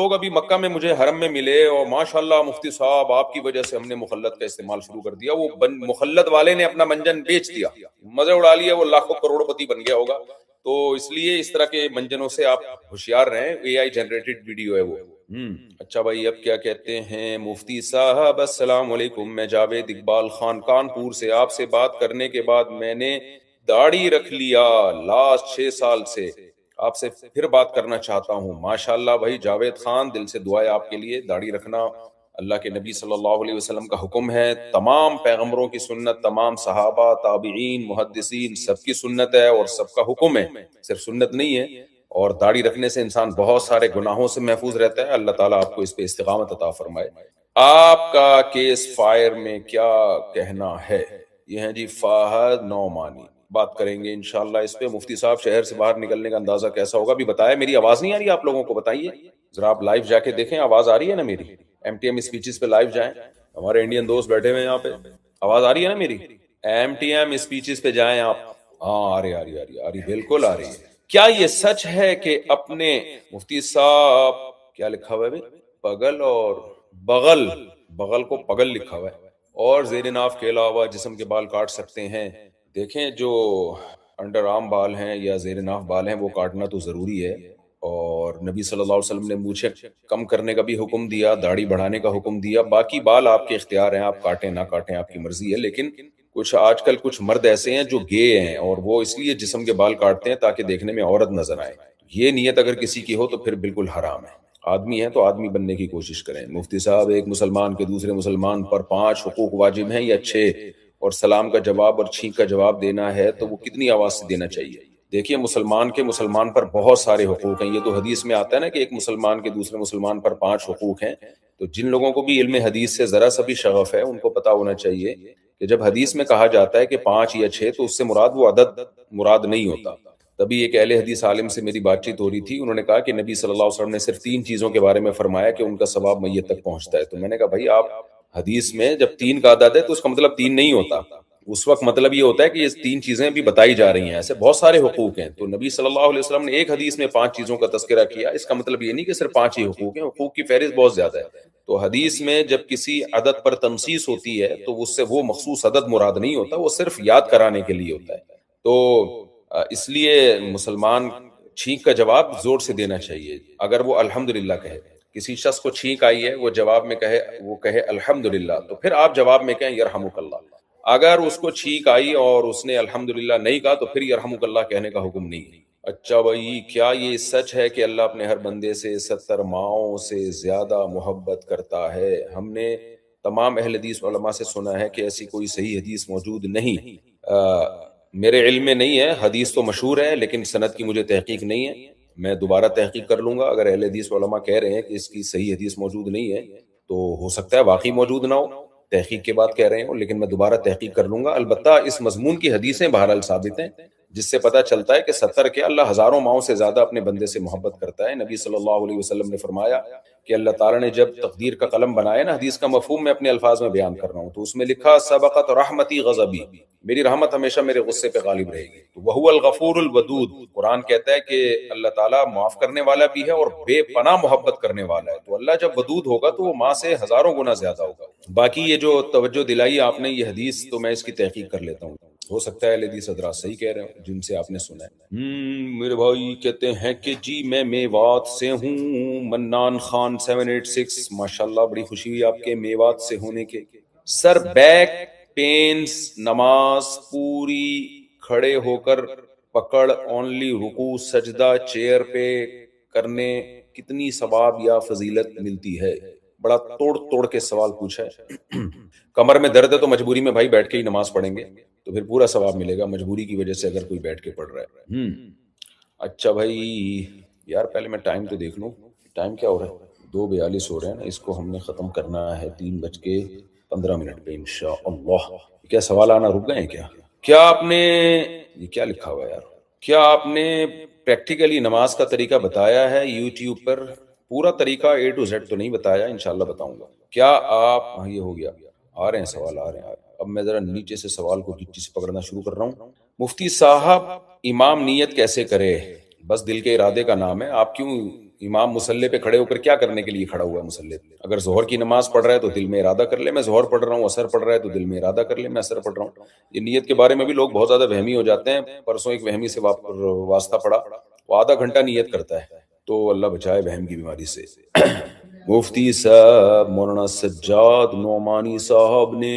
لوگ ابھی مکہ میں مجھے حرم میں ملے اور ماشاءاللہ مفتی صاحب آپ کی وجہ سے ہم نے مخلت کا استعمال شروع کر دیا. وہ مخلت والے نے اپنا منجن بیچ دیا, مزے اڑا لیا, وہ لاکھوں کروڑ پتی بن گیا ہوگا. تو اس لیے اس طرح کے منجنوں سے آپ ہوشیار رہیں. اے آئی جنریٹڈ ویڈیو ہے وہ. اچھا بھائی, اب کیا کہتے ہیں مفتی صاحب؟ السلام علیکم, میں جاوید اقبال خان کانپور سے آپ سے بات کرنے کے بعد میں نے داڑھی رکھ لیا لاسٹ 6 سال سے, آپ سے پھر بات کرنا چاہتا ہوں. ماشاءاللہ بھائی جاوید خان, دل سے دعا ہے آپ کے لیے. داڑھی رکھنا اللہ کے نبی صلی اللہ علیہ وسلم کا حکم ہے, تمام پیغمبروں کی سنت, تمام صحابہ, تابعین, محدثین, سب کی سنت ہے اور سب کا حکم ہے, صرف سنت نہیں ہے. اور داڑھی رکھنے سے انسان بہت سارے گناہوں سے محفوظ رہتا ہے. اللہ تعالیٰ آپ کو اس پہ استقامت عطا فرمائے. آپ کا کیس فائر میں کیا کہنا ہے؟ یہ ہیں جی فہد نعمانی. بات کریں گے انشاءاللہ اس پہ. مفتی صاحب شہر سے باہر نکلنے کا اندازہ کیسا ہوگا بھی بتائیں. میری آواز نہیں آ رہی آپ لوگوں کو؟ بتائیے ذرا, آپ لائیو جا کے دیکھیں آواز آ رہی ہے نا میری. ایم ٹی ایم اسپیچز پہ لائیو جائیں, ہمارے انڈین دوست بیٹھے ہوئے ہیں یہاں پہ. آواز آ رہی ہے نا میری؟ ایم ٹی ایم اسپیچز پہ جائیں آپ. ہاں آ رہی بالکل آ رہی ہے. کیا یہ سچ ہے کہ اپنے مفتی صاحب کیا لکھا ہوا ہے؟ پگل اور بغل, بغل کو پگل لکھا ہوا ہے, اور زیر ناف کے علاوہ جسم کے بال کاٹ سکتے ہیں. دیکھیں جو انڈر آرم بال ہیں یا زیر ناف بال ہیں وہ کاٹنا تو ضروری ہے, اور نبی صلی اللہ علیہ وسلم نے مونچھیں کم کرنے کا بھی حکم دیا, داڑھی بڑھانے کا حکم دیا. باقی بال آپ کے اختیار ہیں, آپ کاٹیں نہ کاٹیں آپ کی مرضی ہے. لیکن کچھ آج کل کچھ مرد ایسے ہیں جو گے ہیں, اور وہ اس لیے جسم کے بال کاٹتے ہیں تاکہ دیکھنے میں عورت نظر آئے. یہ نیت اگر کسی کی ہو تو پھر بالکل حرام ہے. آدمی ہے تو آدمی بننے کی کوشش کریں. مفتی صاحب, ایک مسلمان کے دوسرے مسلمان پر 5 حقوق واجب ہیں یا 6؟ اور سلام کا جواب اور چھینک کا جواب دینا ہے تو وہ کتنی آواز سے دینا چاہیے؟ دیکھیے مسلمان کے مسلمان پر بہت سارے حقوق ہیں. یہ تو حدیث میں آتا ہے نا کہ ایک مسلمان کے دوسرے مسلمان پر 5 حقوق ہیں. تو جن لوگوں کو بھی علم حدیث سے ذرا سا بھی شغف ہے ان کو پتا ہونا چاہیے کہ جب حدیث میں کہا جاتا ہے کہ 5 یا 6 تو اس سے مراد وہ عدد مراد نہیں ہوتا. تبھی ایک اہل حدیث عالم سے میری بات چیت ہو رہی تھی, انہوں نے کہا کہ نبی صلی اللہ علیہ وسلم نے صرف 3 چیزوں کے بارے میں فرمایا کہ ان کا ثواب میت تک پہنچتا ہے. تو میں نے کہا بھائی آپ حدیث میں جب 3 کا عدد ہے تو اس کا مطلب 3 نہیں ہوتا, اس وقت مطلب یہ ہوتا ہے کہ یہ 3 چیزیں بھی بتائی جا رہی ہیں. ایسے بہت سارے حقوق ہیں. تو نبی صلی اللہ علیہ وسلم نے ایک حدیث میں 5 چیزوں کا تذکرہ کیا, اس کا مطلب یہ نہیں کہ صرف 5 ہی حقوق ہیں, حقوق کی فہرست بہت زیادہ ہے. تو حدیث میں جب کسی عدد پر تنصیص ہوتی ہے تو اس سے وہ مخصوص عدد مراد نہیں ہوتا, وہ صرف یاد کرانے کے لیے ہوتا ہے. تو اس لیے مسلمان چھینک کا جواب زور سے دینا چاہیے. اگر وہ الحمدللہ کہے, کسی شخص کو چھینک آئی ہے وہ جواب میں کہے الحمدللہ, تو پھر آپ جواب میں کہیں یرحمک اللہ. اگر اس کو چھینک آئی اور اس نے الحمدللہ نہیں کہا تو پھر یرحمک اللہ کہنے کا حکم نہیں ہے. اچھا بھائی, کیا یہ سچ ہے کہ اللہ اپنے ہر بندے سے 70 ماؤں سے زیادہ محبت کرتا ہے؟ ہم نے تمام اہل حدیث علماء سے سنا ہے کہ ایسی کوئی صحیح حدیث موجود نہیں. میرے علم میں نہیں ہے. حدیث تو مشہور ہے لیکن سند کی مجھے تحقیق نہیں ہے. میں دوبارہ تحقیق کر لوں گا. اگر اہل حدیث علماء کہہ رہے ہیں کہ اس کی صحیح حدیث موجود نہیں ہے تو ہو سکتا ہے واقعی موجود نہ ہو, تحقیق کے بعد کہہ رہے ہوں, لیکن میں دوبارہ تحقیق کر لوں گا. البتہ اس مضمون کی حدیثیں بہرحال ثابت ہیں جس سے پتہ چلتا ہے کہ 70 کے اللہ ہزاروں ماؤں سے زیادہ اپنے بندے سے محبت کرتا ہے. نبی صلی اللہ علیہ وسلم نے فرمایا کہ اللہ تعالیٰ نے جب تقدیر کا قلم بنایا نا, حدیث کا مفہوم میں اپنے الفاظ میں بیان کر رہا ہوں, تو اس میں لکھا سبقت رحمتی غضبی, میری رحمت ہمیشہ میرے غصے پہ غالب رہے گی. تو وہو الغفور الودود, قرآن کہتا ہے کہ اللہ تعالیٰ معاف کرنے والا بھی ہے اور بے پناہ محبت کرنے والا ہے. تو اللہ جب ودود ہوگا تو وہ ماں سے ہزاروں گنا زیادہ ہوگا. باقی یہ جو توجہ دلائی آپ نے یہ حدیث, تو میں اس کی تحقیق کر لیتا ہوں. ہو سکتا ہے حدیث حضرات صحیح کہہ رہے ہوں جن سے آپ نے سنا ہے. میرے بھائی کہتے ہیں کہ جی میں میوات سے ہوں, منان خان 786. ماشاءاللہ بڑی خوشی ہوئی آپ کے میوات سے ہونے کے. سر بیک پینز, نماز پوری کھڑے ہو کر پکڑ, اونلی رکوع سجدہ چیئر پہ کرنے کتنی ثواب یا فضیلت ملتی ہے؟ بڑا توڑ کے سوال پوچھا ہے. کمر میں درد ہے تو مجبوری میں بھائی بیٹھ کے ہی نماز پڑھیں گے تو پھر پورا ثواب ملے گا, مجبوری کی وجہ سے اگر کوئی بیٹھ کے پڑھ رہا ہے. اچھا بھائی یار پہلے میں ٹائم تو دیکھ لوں, ٹائم کیا ہو رہا ہے؟ 2:42 ہو رہے ہیں نا. اس کو ہم نے ختم کرنا ہے 3:15 پہ انشاءاللہ. کیا سوال آنا رک گئے ہیں کیا؟ کیا آپ نے, یہ کیا لکھا ہوا ہے یار, کیا آپ نے پریکٹیکلی نماز کا طریقہ بتایا ہے یوٹیوب پر؟ پورا طریقہ A to Z تو نہیں بتایا, انشاءاللہ بتاؤں گا. کیا آپ, یہ ہو گیا, آ رہے ہیں سوال آ رہے ہیں. اب میں ذرا نیچے سے سوال کو گچی سے پکڑنا شروع کر رہا ہوں. مفتی صاحب امام نیت کیسے کرے؟ بس دل کے ارادے کا نام ہے. آپ کیوں امام مسلح پہ کھڑے ہو کر کیا کرنے کے لیے کھڑا ہوا ہے مسلح پہ؟ اگر ظہر کی نماز پڑھ رہا ہے تو دل میں ارادہ کر لے میں ظہر پڑھ رہا ہوں، اثر پڑھ رہا ہے تو دل میں ارادہ کر لے میں اثر پڑھ رہا ہوں۔ یہ نیت کے بارے میں بھی لوگ بہت زیادہ وہمی ہو جاتے ہیں۔ پرسوں ایک وہمی سے واسطہ پڑا، وہ آدھا گھنٹہ نیت کرتا ہے، تو اللہ بچائے وہم کی بیماری سے۔ مفتی صاحب مولانا سجاد نعمانی صاحب نے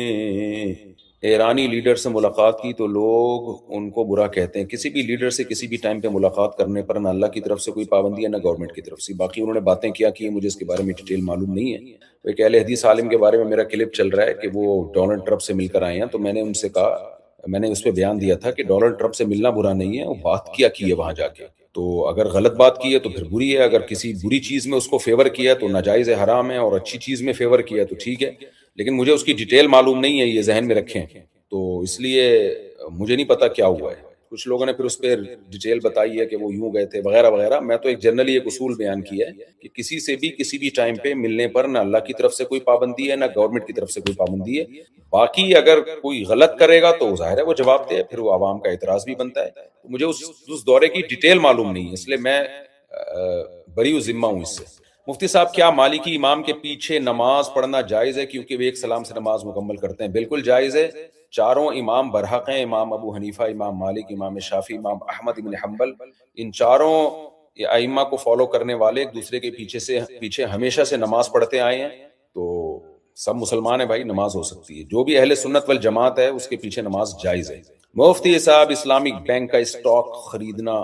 ایرانی لیڈر سے ملاقات کی تو لوگ ان کو برا کہتے ہیں۔ کسی بھی لیڈر سے کسی بھی ٹائم پہ ملاقات کرنے پر نہ اللہ کی طرف سے کوئی پابندی ہے نہ گورنمنٹ کی طرف سے۔ باقی انہوں نے باتیں کیا کی مجھے اس کے بارے میں ڈیٹیل معلوم نہیں ہے۔ وہ ایک اہل حدیث عالم کے بارے میں میرا کلپ چل رہا ہے کہ وہ ڈونلڈ ٹرمپ سے مل کر آئے ہیں، تو میں نے ان سے کہا، میں نے اس پہ بیان دیا تھا کہ ڈونلڈ ٹرمپ سے ملنا برا نہیں ہے، وہ بات کیا کی ہے وہاں جا کے، تو اگر غلط بات کی ہے تو پھر بری ہے، اگر کسی بری چیز میں اس کو فیور کیا تو ناجائز ہے، حرام ہے، اور اچھی چیز میں فیور کیا تو ٹھیک ہے، لیکن مجھے اس کی ڈیٹیل معلوم نہیں ہے، یہ ذہن میں رکھیں۔ تو اس لیے مجھے نہیں پتا کیا ہوا ہے۔ کچھ لوگوں نے پھر اس پہ ڈیٹیل بتائی ہے کہ وہ یوں گئے تھے وغیرہ وغیرہ۔ میں تو ایک جنرلی ایک اصول بیان کیا ہے کہ کسی سے بھی کسی بھی ٹائم پہ ملنے پر نہ اللہ کی طرف سے کوئی پابندی ہے نہ گورنمنٹ کی طرف سے کوئی پابندی ہے۔ باقی اگر کوئی غلط کرے گا تو ظاہر ہے وہ جواب دے، پھر وہ عوام کا اعتراض بھی بنتا ہے۔ مجھے اس دورے کی ڈیٹیل معلوم نہیں ہے، اس لیے میں بری ذمہ ہوں اس سے۔ مفتی صاحب کیا مالکی امام کے پیچھے نماز پڑھنا جائز ہے کیونکہ وہ ایک سلام سے نماز مکمل کرتے ہیں؟ بالکل جائز ہے، چاروں امام برحق ہیں، امام ابو حنیفہ، امام مالک، امام شافعی، امام احمد بن حنبل، ان چاروں ائمہ کو فالو کرنے والے ایک دوسرے کے پیچھے ہمیشہ سے نماز پڑھتے آئے ہیں، تو سب مسلمان ہیں بھائی، نماز ہو سکتی ہے۔ جو بھی اہل سنت والجماعت ہے اس کے پیچھے نماز جائز ہے۔ مفتی صاحب اسلامک بینک کا اسٹاک خریدنا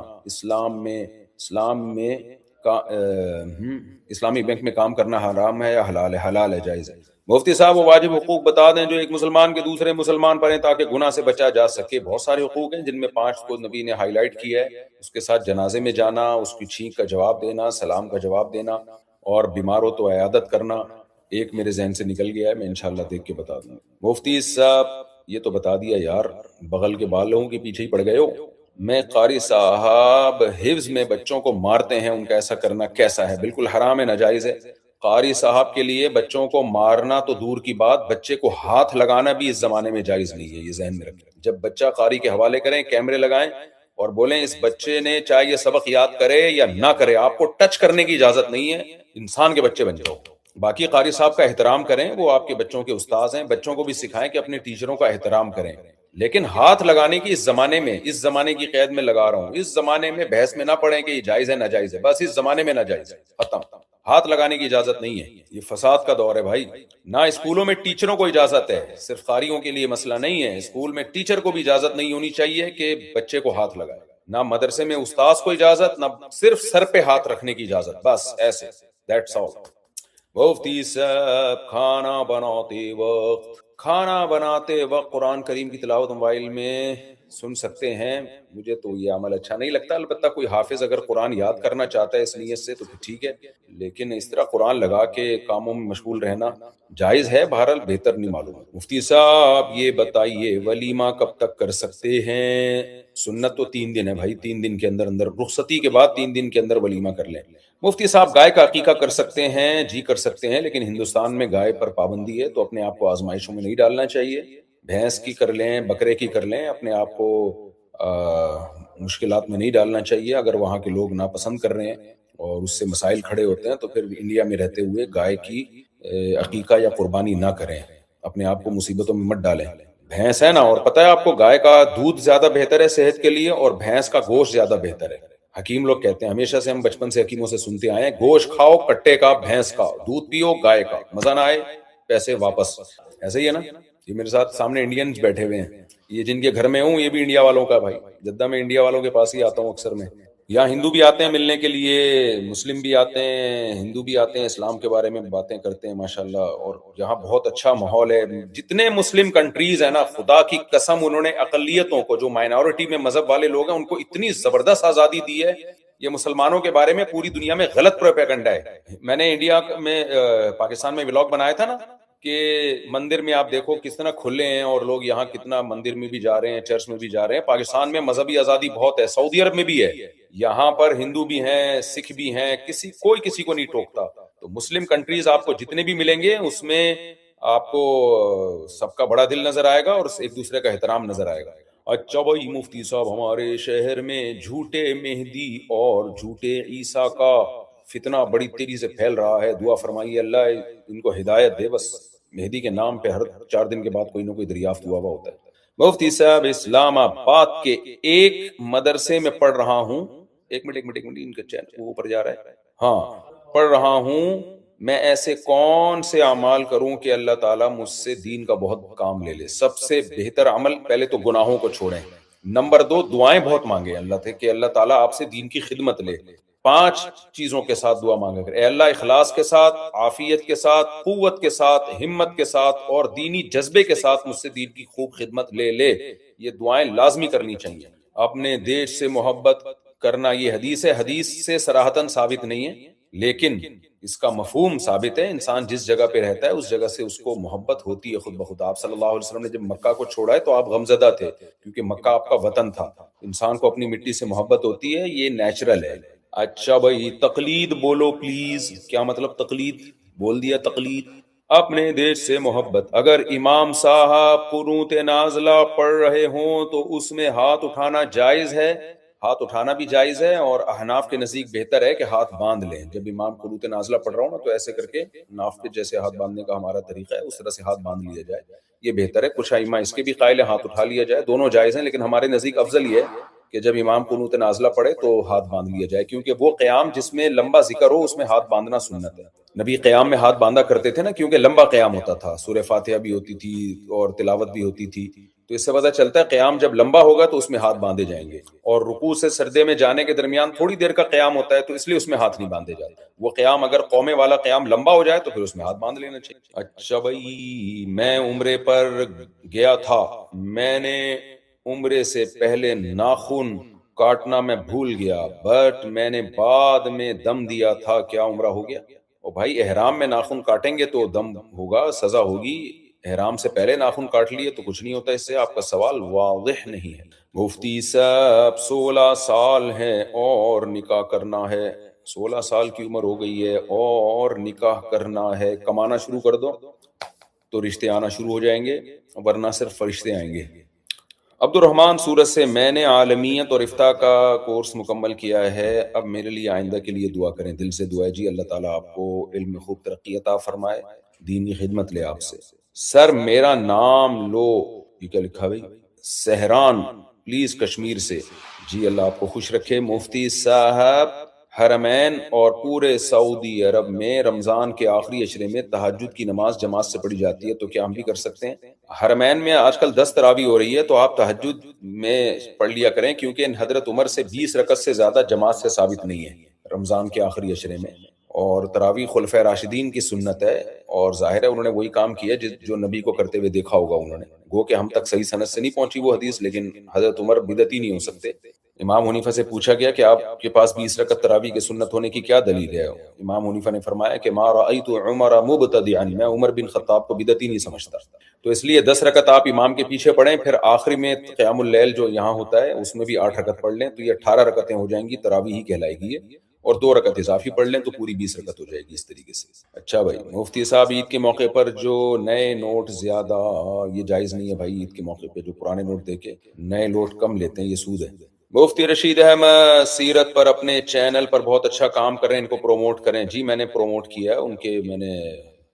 اسلامک بینک میں کام کرنا حرام ہے یا حلال ہے؟ حلال ہے، جائز ہے۔ مفتی صاحب وہ واجب حقوق بتا دیں جو ایک مسلمان کے دوسرے مسلمان پر ہیں تاکہ گناہ سے بچا جا سکے۔ بہت سارے حقوق ہیں جن میں 5 کو نبی نے ہائی لائٹ کیا ہے، اس کے ساتھ جنازے میں جانا، اس کی چھینک کا جواب دینا، سلام کا جواب دینا، اور بیمار ہو تو عیادت کرنا۔ ایک میرے ذہن سے نکل گیا ہے، میں انشاءاللہ دیکھ کے بتا دوں گا۔ مفتی صاحب یہ تو بتا دیا یار، بغل کے بالوں کے پیچھے ہی پڑ گئے ہو۔ میں قاری صاحب حفظ میں بچوں کو مارتے ہیں، ان کا ایسا کرنا کیسا ہے؟ بالکل حرام ہے، ناجائز ہے۔ قاری صاحب کے لیے بچوں کو مارنا تو دور کی بات، بچے کو ہاتھ لگانا بھی اس زمانے میں جائز نہیں ہے، یہ ذہن میں رکھیں۔ جب بچہ قاری کے حوالے کریں، کیمرے لگائیں اور بولیں اس بچے نے چاہے یہ سبق یاد کرے یا نہ کرے، آپ کو ٹچ کرنے کی اجازت نہیں ہے، انسان کے بچے بن جاؤ۔ باقی قاری صاحب کا احترام کریں، وہ آپ کے بچوں کے استاذ ہیں، بچوں کو بھی سکھائیں کہ اپنے ٹیچروں کا احترام کریں، لیکن ہاتھ لگانے کی اس زمانے کی قید میں لگا رہا ہوں، اس زمانے میں بحث میں نہ پڑیں کہ یہ جائز ہے ناجائز ہے، بس اس زمانے میں ناجائز ہے، ختم۔ ہاتھ لگانے کی اجازت نہیں ہے، یہ فساد کا دور ہے بھائی۔ نہ اسکولوں میں ٹیچروں کو اجازت ہے، صرف قاریوں کے لیے مسئلہ نہیں ہے، اسکول میں ٹیچر کو بھی اجازت نہیں ہونی چاہیے کہ بچے کو ہاتھ لگائے، نہ مدرسے میں استاذ کو اجازت، نہ صرف سر پہ ہاتھ رکھنے کی اجازت، بس ایسے، دیٹس آل۔ مفتی صاحب کھانا بناتے وقت قرآن کریم کی تلاوت موبائل میں سن سکتے ہیں؟ مجھے تو یہ عمل اچھا نہیں لگتا، البتہ کوئی حافظ اگر قرآن یاد کرنا چاہتا ہے اس نیت سے تو پھر ٹھیک ہے، لیکن اس طرح قرآن لگا کے کاموں میں مشغول رہنا جائز ہے، بہرحال بہتر نہیں معلوم۔ مفتی صاحب یہ بتائیے ولیمہ کب تک کر سکتے ہیں؟ سنت تو 3 دن ہے بھائی، 3 دن کے اندر رخصتی کے بعد 3 دن کے اندر ولیمہ کر لیں۔ مفتی صاحب گائے کا عقیقہ کر سکتے ہیں؟ جی کر سکتے ہیں، لیکن ہندوستان میں گائے پر پابندی ہے تو اپنے آپ کو آزمائشوں میں نہیں ڈالنا چاہیے۔ بھینس کی کر لیں، بکرے کی کر لیں، اپنے آپ کو مشکلات میں نہیں ڈالنا چاہیے۔ اگر وہاں کے لوگ ناپسند کر رہے ہیں اور اس سے مسائل کھڑے ہوتے ہیں تو پھر انڈیا میں رہتے ہوئے گائے کی عقیقہ یا قربانی نہ کریں، اپنے آپ کو مصیبتوں میں مت ڈالیں۔ بھینس ہے نا، اور پتہ ہے آپ کو گائے کا دودھ زیادہ بہتر ہے صحت کے لیے، اور بھینس کا گوشت زیادہ بہتر ہے۔ حکیم لوگ کہتے ہیں، ہمیشہ سے ہم بچپن سے حکیموں سے سنتے آئے ہیں، گوشت کھاؤ کٹے کا، بھینس کا، دودھ پیو گائے کا، مزہ نہ آئے پیسے واپس۔ ایسے ہی ہے نا، یہ میرے ساتھ سامنے انڈینز بیٹھے ہوئے ہیں، یہ جن کے گھر میں ہوں یہ بھی انڈیا والوں کا بھائی، جدہ میں انڈیا والوں کے پاس ہی آتا ہوں اکثر میں۔ یہاں ہندو بھی آتے ہیں ملنے کے لیے، مسلم بھی آتے ہیں، ہندو بھی آتے ہیں، اسلام کے بارے میں باتیں کرتے ہیں ماشاءاللہ، اور یہاں بہت اچھا ماحول ہے۔ جتنے مسلم کنٹریز ہیں نا، خدا کی قسم انہوں نے اقلیتوں کو، جو مائنورٹی میں مذہب والے لوگ ہیں، ان کو اتنی زبردست آزادی دی ہے۔ یہ مسلمانوں کے بارے میں پوری دنیا میں غلط پروپیگنڈا ہے۔ میں نے انڈیا میں پاکستان میں ولاگ بنایا تھا نا کہ مندر میں آپ دیکھو کس طرح کھلے ہیں، اور لوگ یہاں کتنا مندر میں بھی جا رہے ہیں، چرچ میں بھی جا رہے ہیں۔ پاکستان میں مذہبی آزادی بہت ہے، سعودی عرب میں بھی ہے، یہاں پر ہندو بھی ہیں، سکھ بھی ہیں، کوئی کسی کو نہیں ٹوکتا۔ تو مسلم کنٹریز آپ کو جتنے بھی ملیں گے اس میں آپ کو سب کا بڑا دل نظر آئے گا اور ایک دوسرے کا احترام نظر آئے گا۔ اچھا بھائی مفتی صاحب، ہمارے شہر میں جھوٹے مہدی اور جھوٹے عیسیٰ کا فتنہ بڑی تیزی سے پھیل رہا ہے، دعا فرمائیے اللہ ان کو ہدایت دے. بس مہدی کے نام پہ ہر 4 دن کے بعد کوئی نہ کوئی دریافت ہوا ہوتا ہے. مفتی صاحب اسلام آباد کے ایک مدرسے میں پڑھ رہا ہوں. ایک منٹ ان کا چینل وہ اوپر جا رہا ہے. ہاں پڑھ رہا ہوں. میں ایسے کون سے اعمال کروں کہ اللہ تعالیٰ مجھ سے دین کا بہت کام لے لے؟ سب سے بہتر عمل، پہلے تو گناہوں کو چھوڑیں. نمبر 2، دعائیں بہت مانگے اللہ سے کہ اللہ تعالیٰ آپ سے دین کی خدمت لے. 5 چیزوں کے ساتھ دعا مانگا کرے. اے اللہ اخلاص کے ساتھ، عافیت کے ساتھ، قوت کے ساتھ، ہمت کے ساتھ اور دینی جذبے کے ساتھ مجھ سے دین کی خوب خدمت لے لے. یہ دعائیں لازمی کرنی چاہیے. اپنے دیش سے محبت کرنا یہ حدیث ہے، حدیث سے صراحتاً ثابت نہیں ہے لیکن اس کا مفہوم ثابت ہے. انسان جس جگہ پہ رہتا ہے اس جگہ سے اس کو محبت ہوتی ہے خود بخود. آپ صلی اللہ علیہ وسلم نے جب مکہ کو چھوڑا ہے تو آپ غمزدہ تھے کیونکہ مکہ آپ کا وطن تھا. انسان کو اپنی مٹی سے محبت ہوتی ہے، یہ نیچرل ہے. اچھا بھائی تقلید بولو پلیز. کیا مطلب تقلید؟ بول دیا تقلید. اپنے دیش سے محبت. اگر امام صاحب قنوت نازلہ پڑھ رہے ہوں تو اس میں ہاتھ اٹھانا جائز ہے؟ ہاتھ اٹھانا بھی جائز ہے اور احناف کے نزدیک بہتر ہے کہ ہاتھ باندھ لیں. جب امام قنوت نازلہ پڑھ رہا ہوں نا تو ایسے کر کے ناف پہ جیسے ہاتھ باندھنے کا ہمارا طریقہ ہے اس طرح سے ہاتھ باندھ لیا جائے، یہ بہتر ہے. کچھ ائمہ اس کے بھی قائل ہیں ہاتھ اٹھا لیا جائے. دونوں جائز ہیں لیکن ہمارے نزدیک افضل یہ ہے کہ جب امام قنوت نازلہ پڑھے تو ہاتھ باندھ لیا جائے، کیونکہ وہ قیام جس میں لمبا ذکر ہو اس میں ہاتھ باندھنا سنت ہے. نبی قیام میں ہاتھ باندھا کرتے تھے نا کیونکہ لمبا قیام ہوتا تھا، سورہ فاتحہ بھی ہوتی تھی اور تلاوت بھی ہوتی تھی. تو اس سے پتہ چلتا ہے قیام جب لمبا ہوگا تو اس میں ہاتھ باندھے جائیں گے. اور رکوع سے سجدے میں جانے کے درمیان تھوڑی دیر کا قیام ہوتا ہے تو اس لیے اس میں ہاتھ نہیں باندھے جاتے. وہ قیام اگر قومے والا قیام لمبا ہو جائے تو پھر اس میں ہاتھ باندھ لینا چاہیے. اچھا بھائی میں عمرے پر گیا تھا، میں نے عمرے سے پہلے ناخن کاٹنا میں بھول گیا بٹ میں نے بعد میں دم دیا تھا، کیا عمرہ ہو گیا؟ اور بھائی احرام میں ناخن کاٹیں گے تو دم ہوگا، سزا ہوگی. احرام سے پہلے ناخن کاٹ لیے تو کچھ نہیں ہوتا. اس سے آپ کا سوال واضح نہیں ہے. مفتی صاحب 16 سال ہے اور نکاح کرنا ہے. 16 سال کی عمر ہو گئی ہے اور نکاح کرنا ہے. کمانا شروع کر دو تو رشتے آنا شروع ہو جائیں گے ورنہ صرف فرشتے آئیں گے. عبد الرحمن سورت سے میں نے عالمیت اور افتاء کا کورس مکمل کیا ہے، اب میرے لیے آئندہ کے لیے دعا کریں. دل سے دعا ہے جی، اللہ تعالیٰ آپ کو علم میں خوب ترقی عطا فرمائے، دین کی خدمت لے آپ سے. سر میرا نام لو. یہ کیا لکھا بھائی؟ سہران پلیز کشمیر سے. جی اللہ آپ کو خوش رکھے. مفتی صاحب حرمین اور پورے سعودی عرب میں رمضان کے آخری عشرے میں تہجد کی نماز جماعت سے پڑھی جاتی ہے تو کیا ہم بھی کر سکتے ہیں؟ حرمین میں آج کل 10 تراویح ہو رہی ہے تو آپ تہجد میں پڑھ لیا کریں کیونکہ حضرت عمر سے 20 رکعت سے زیادہ جماعت سے ثابت نہیں ہے رمضان کے آخری عشرے میں. اور تراویح خلفۂ راشدین کی سنت ہے اور ظاہر ہے انہوں نے وہی کام کیا جو نبی کو کرتے ہوئے دیکھا ہوگا انہوں نے. گو کہ ہم تک صحیح سند سے نہیں پہنچی وہ حدیث لیکن حضرت عمر بدعتی نہیں ہو سکتے. امام حنیفہ سے پوچھا گیا کہ آپ کے پاس 20 رکعت تراویح کی سنت ہونے کی کیا دلیل ہے؟ امام حنیفہ نے فرمایا کہ ما رأیت عمر مبتدعا، میں عمر بن خطاب کو بدعتی نہیں سمجھتا. تو اس لیے 10 رکعت آپ امام کے پیچھے پڑھیں، پھر آخری میں قیام اللیل جو یہاں ہوتا ہے اس میں بھی 8 رکعت پڑھ لیں تو یہ 18 رکعتیں ہو جائیں گی، تراویح ہی کہلائے گی. اور 2 رکعت اضافی پڑھ لیں تو پوری 20 رکعت ہو جائے گی اس طریقے سے. اچھا بھائی مفتی صاحب عید کے موقع پر جو نئے نوٹ زیادہ، یہ جائز نہیں ہے بھائی. عید کے موقع پہ جو پرانے نوٹ دے کے نئے نوٹ کم لیتے ہیں یہ سود ہے. مفتی رشید احمد سیرت پر اپنے چینل پر بہت اچھا کام کر رہے ہیں، ان کو پروموٹ کریں. جی میں نے پروموٹ کیا ہے ان کے، میں نے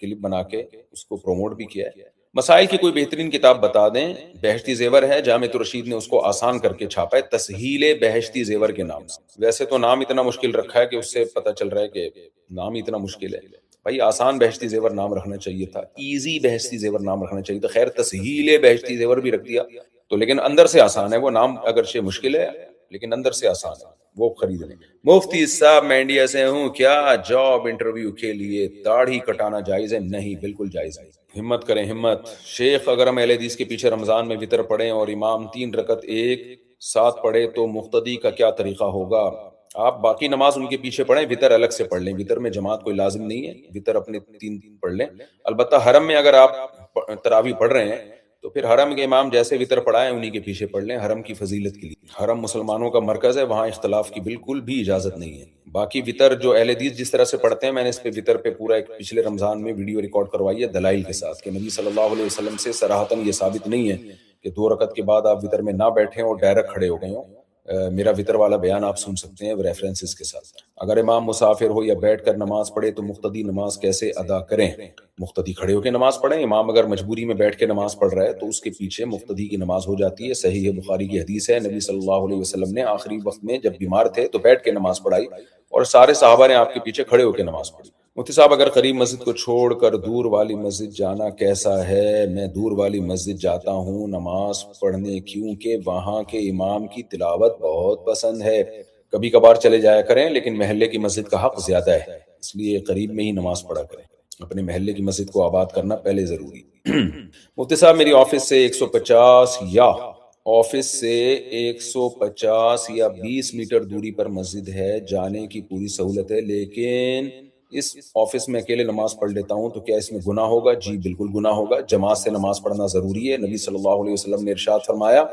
کلپ بنا کے اس کو پروموٹ بھی کیا ہے. مسائل کی کوئی بہترین کتاب بتا دیں. بہشتی زیور ہے، جامع الرشید نے اس کو آسان کر کے چھاپا ہے تسہیل بہشتی زیور کے نام سے. ویسے تو نام اتنا مشکل رکھا ہے کہ اس سے پتہ چل رہا ہے کہ نام ہی اتنا مشکل ہے. بھائی آسان بہشتی زیور نام رکھنا چاہیے تھا، ایزی بہشتی زیور نام رکھنا چاہیے تھا. خیر تسہیل بہشتی زیور بھی رکھ دیا تو لیکن اندر سے آسان ہے. وہ نام اگرچہ مشکل ہے لیکن اندر سے آسان ہے، وہ خرید لیں. مفتی صاحب میں انڈیا سے ہوں، کیا جاب انٹرویو کے لیے داڑھی کٹانا جائز ہے؟ نہیں بالکل جائز ہے. ہمت کریں ہمت. شیخ اگر ہم اہل حدیث کے پیچھے رمضان میں وطر پڑھیں اور امام 3 رکعت ایک ساتھ پڑھے تو مقتدی کا کیا طریقہ ہوگا؟ آپ باقی نماز ان کے پیچھے پڑھیں، وطر الگ سے پڑھ لیں. وطر میں جماعت کوئی لازم نہیں ہے، وطر اپنے 3 پڑھ لیں. البتہ حرم میں اگر آپ تراویح پڑھ رہے ہیں تو پھر حرم کے امام جیسے وطر پڑھائیں انہی کے پیچھے پڑھ لیں، حرم کی فضیلت کے لیے. حرم مسلمانوں کا مرکز ہے، وہاں اختلاف کی بالکل بھی اجازت نہیں ہے. باقی وطر جو اہل حدیث جس طرح سے پڑھتے ہیں، میں نے اس پہ وطر پہ پورا ایک پچھلے رمضان میں ویڈیو ریکارڈ کروائی ہے دلائل کے ساتھ کہ نبی صلی اللہ علیہ وسلم سے صراحتاً یہ ثابت نہیں ہے کہ 2 رکعت کے بعد آپ وطر میں نہ بیٹھیں اور ڈائریکٹ کھڑے ہو گئے ہوں. میرا وطر والا بیان آپ سن سکتے ہیں ریفرنسز کے ساتھ۔ اگر امام مسافر ہو یا بیٹھ کر نماز پڑھے تو مقتدی نماز کیسے ادا کریں؟ مقتدی کھڑے ہو کے نماز پڑھیں، امام اگر مجبوری میں بیٹھ کے نماز پڑھ رہا ہے تو اس کے پیچھے مقتدی کی نماز ہو جاتی ہے۔ صحیح بخاری کی حدیث ہے، نبی صلی اللہ علیہ وسلم نے آخری وقت میں جب بیمار تھے تو بیٹھ کے نماز پڑھائی اور سارے صحابہ نے آپ کے پیچھے کھڑے ہو کے نماز پڑھی۔ مفتی صاحب اگر قریب مسجد کو چھوڑ کر دور والی مسجد جانا کیسا ہے؟ میں دور والی مسجد جاتا ہوں نماز پڑھنے کیونکہ وہاں کے امام کی تلاوت بہت پسند ہے۔ کبھی کبھار چلے جایا کریں لیکن محلے کی مسجد کا حق زیادہ ہے، اس لیے قریب میں ہی نماز پڑھا کریں۔ اپنے محلے کی مسجد کو آباد کرنا پہلے ضروری۔ مفتی صاحب میری آفس سے 150 یا 20 میٹر دوری پر مسجد ہے، جانے کی پوری سہولت ہے، لیکن اس آفس میں اکیلے نماز پڑھ لیتا ہوں تو کیا اس میں گناہ ہوگا؟ جی بالکل گناہ ہوگا، جماعت سے نماز پڑھنا ضروری ہے۔ نبی صلی اللہ علیہ وسلم نے ارشاد فرمایا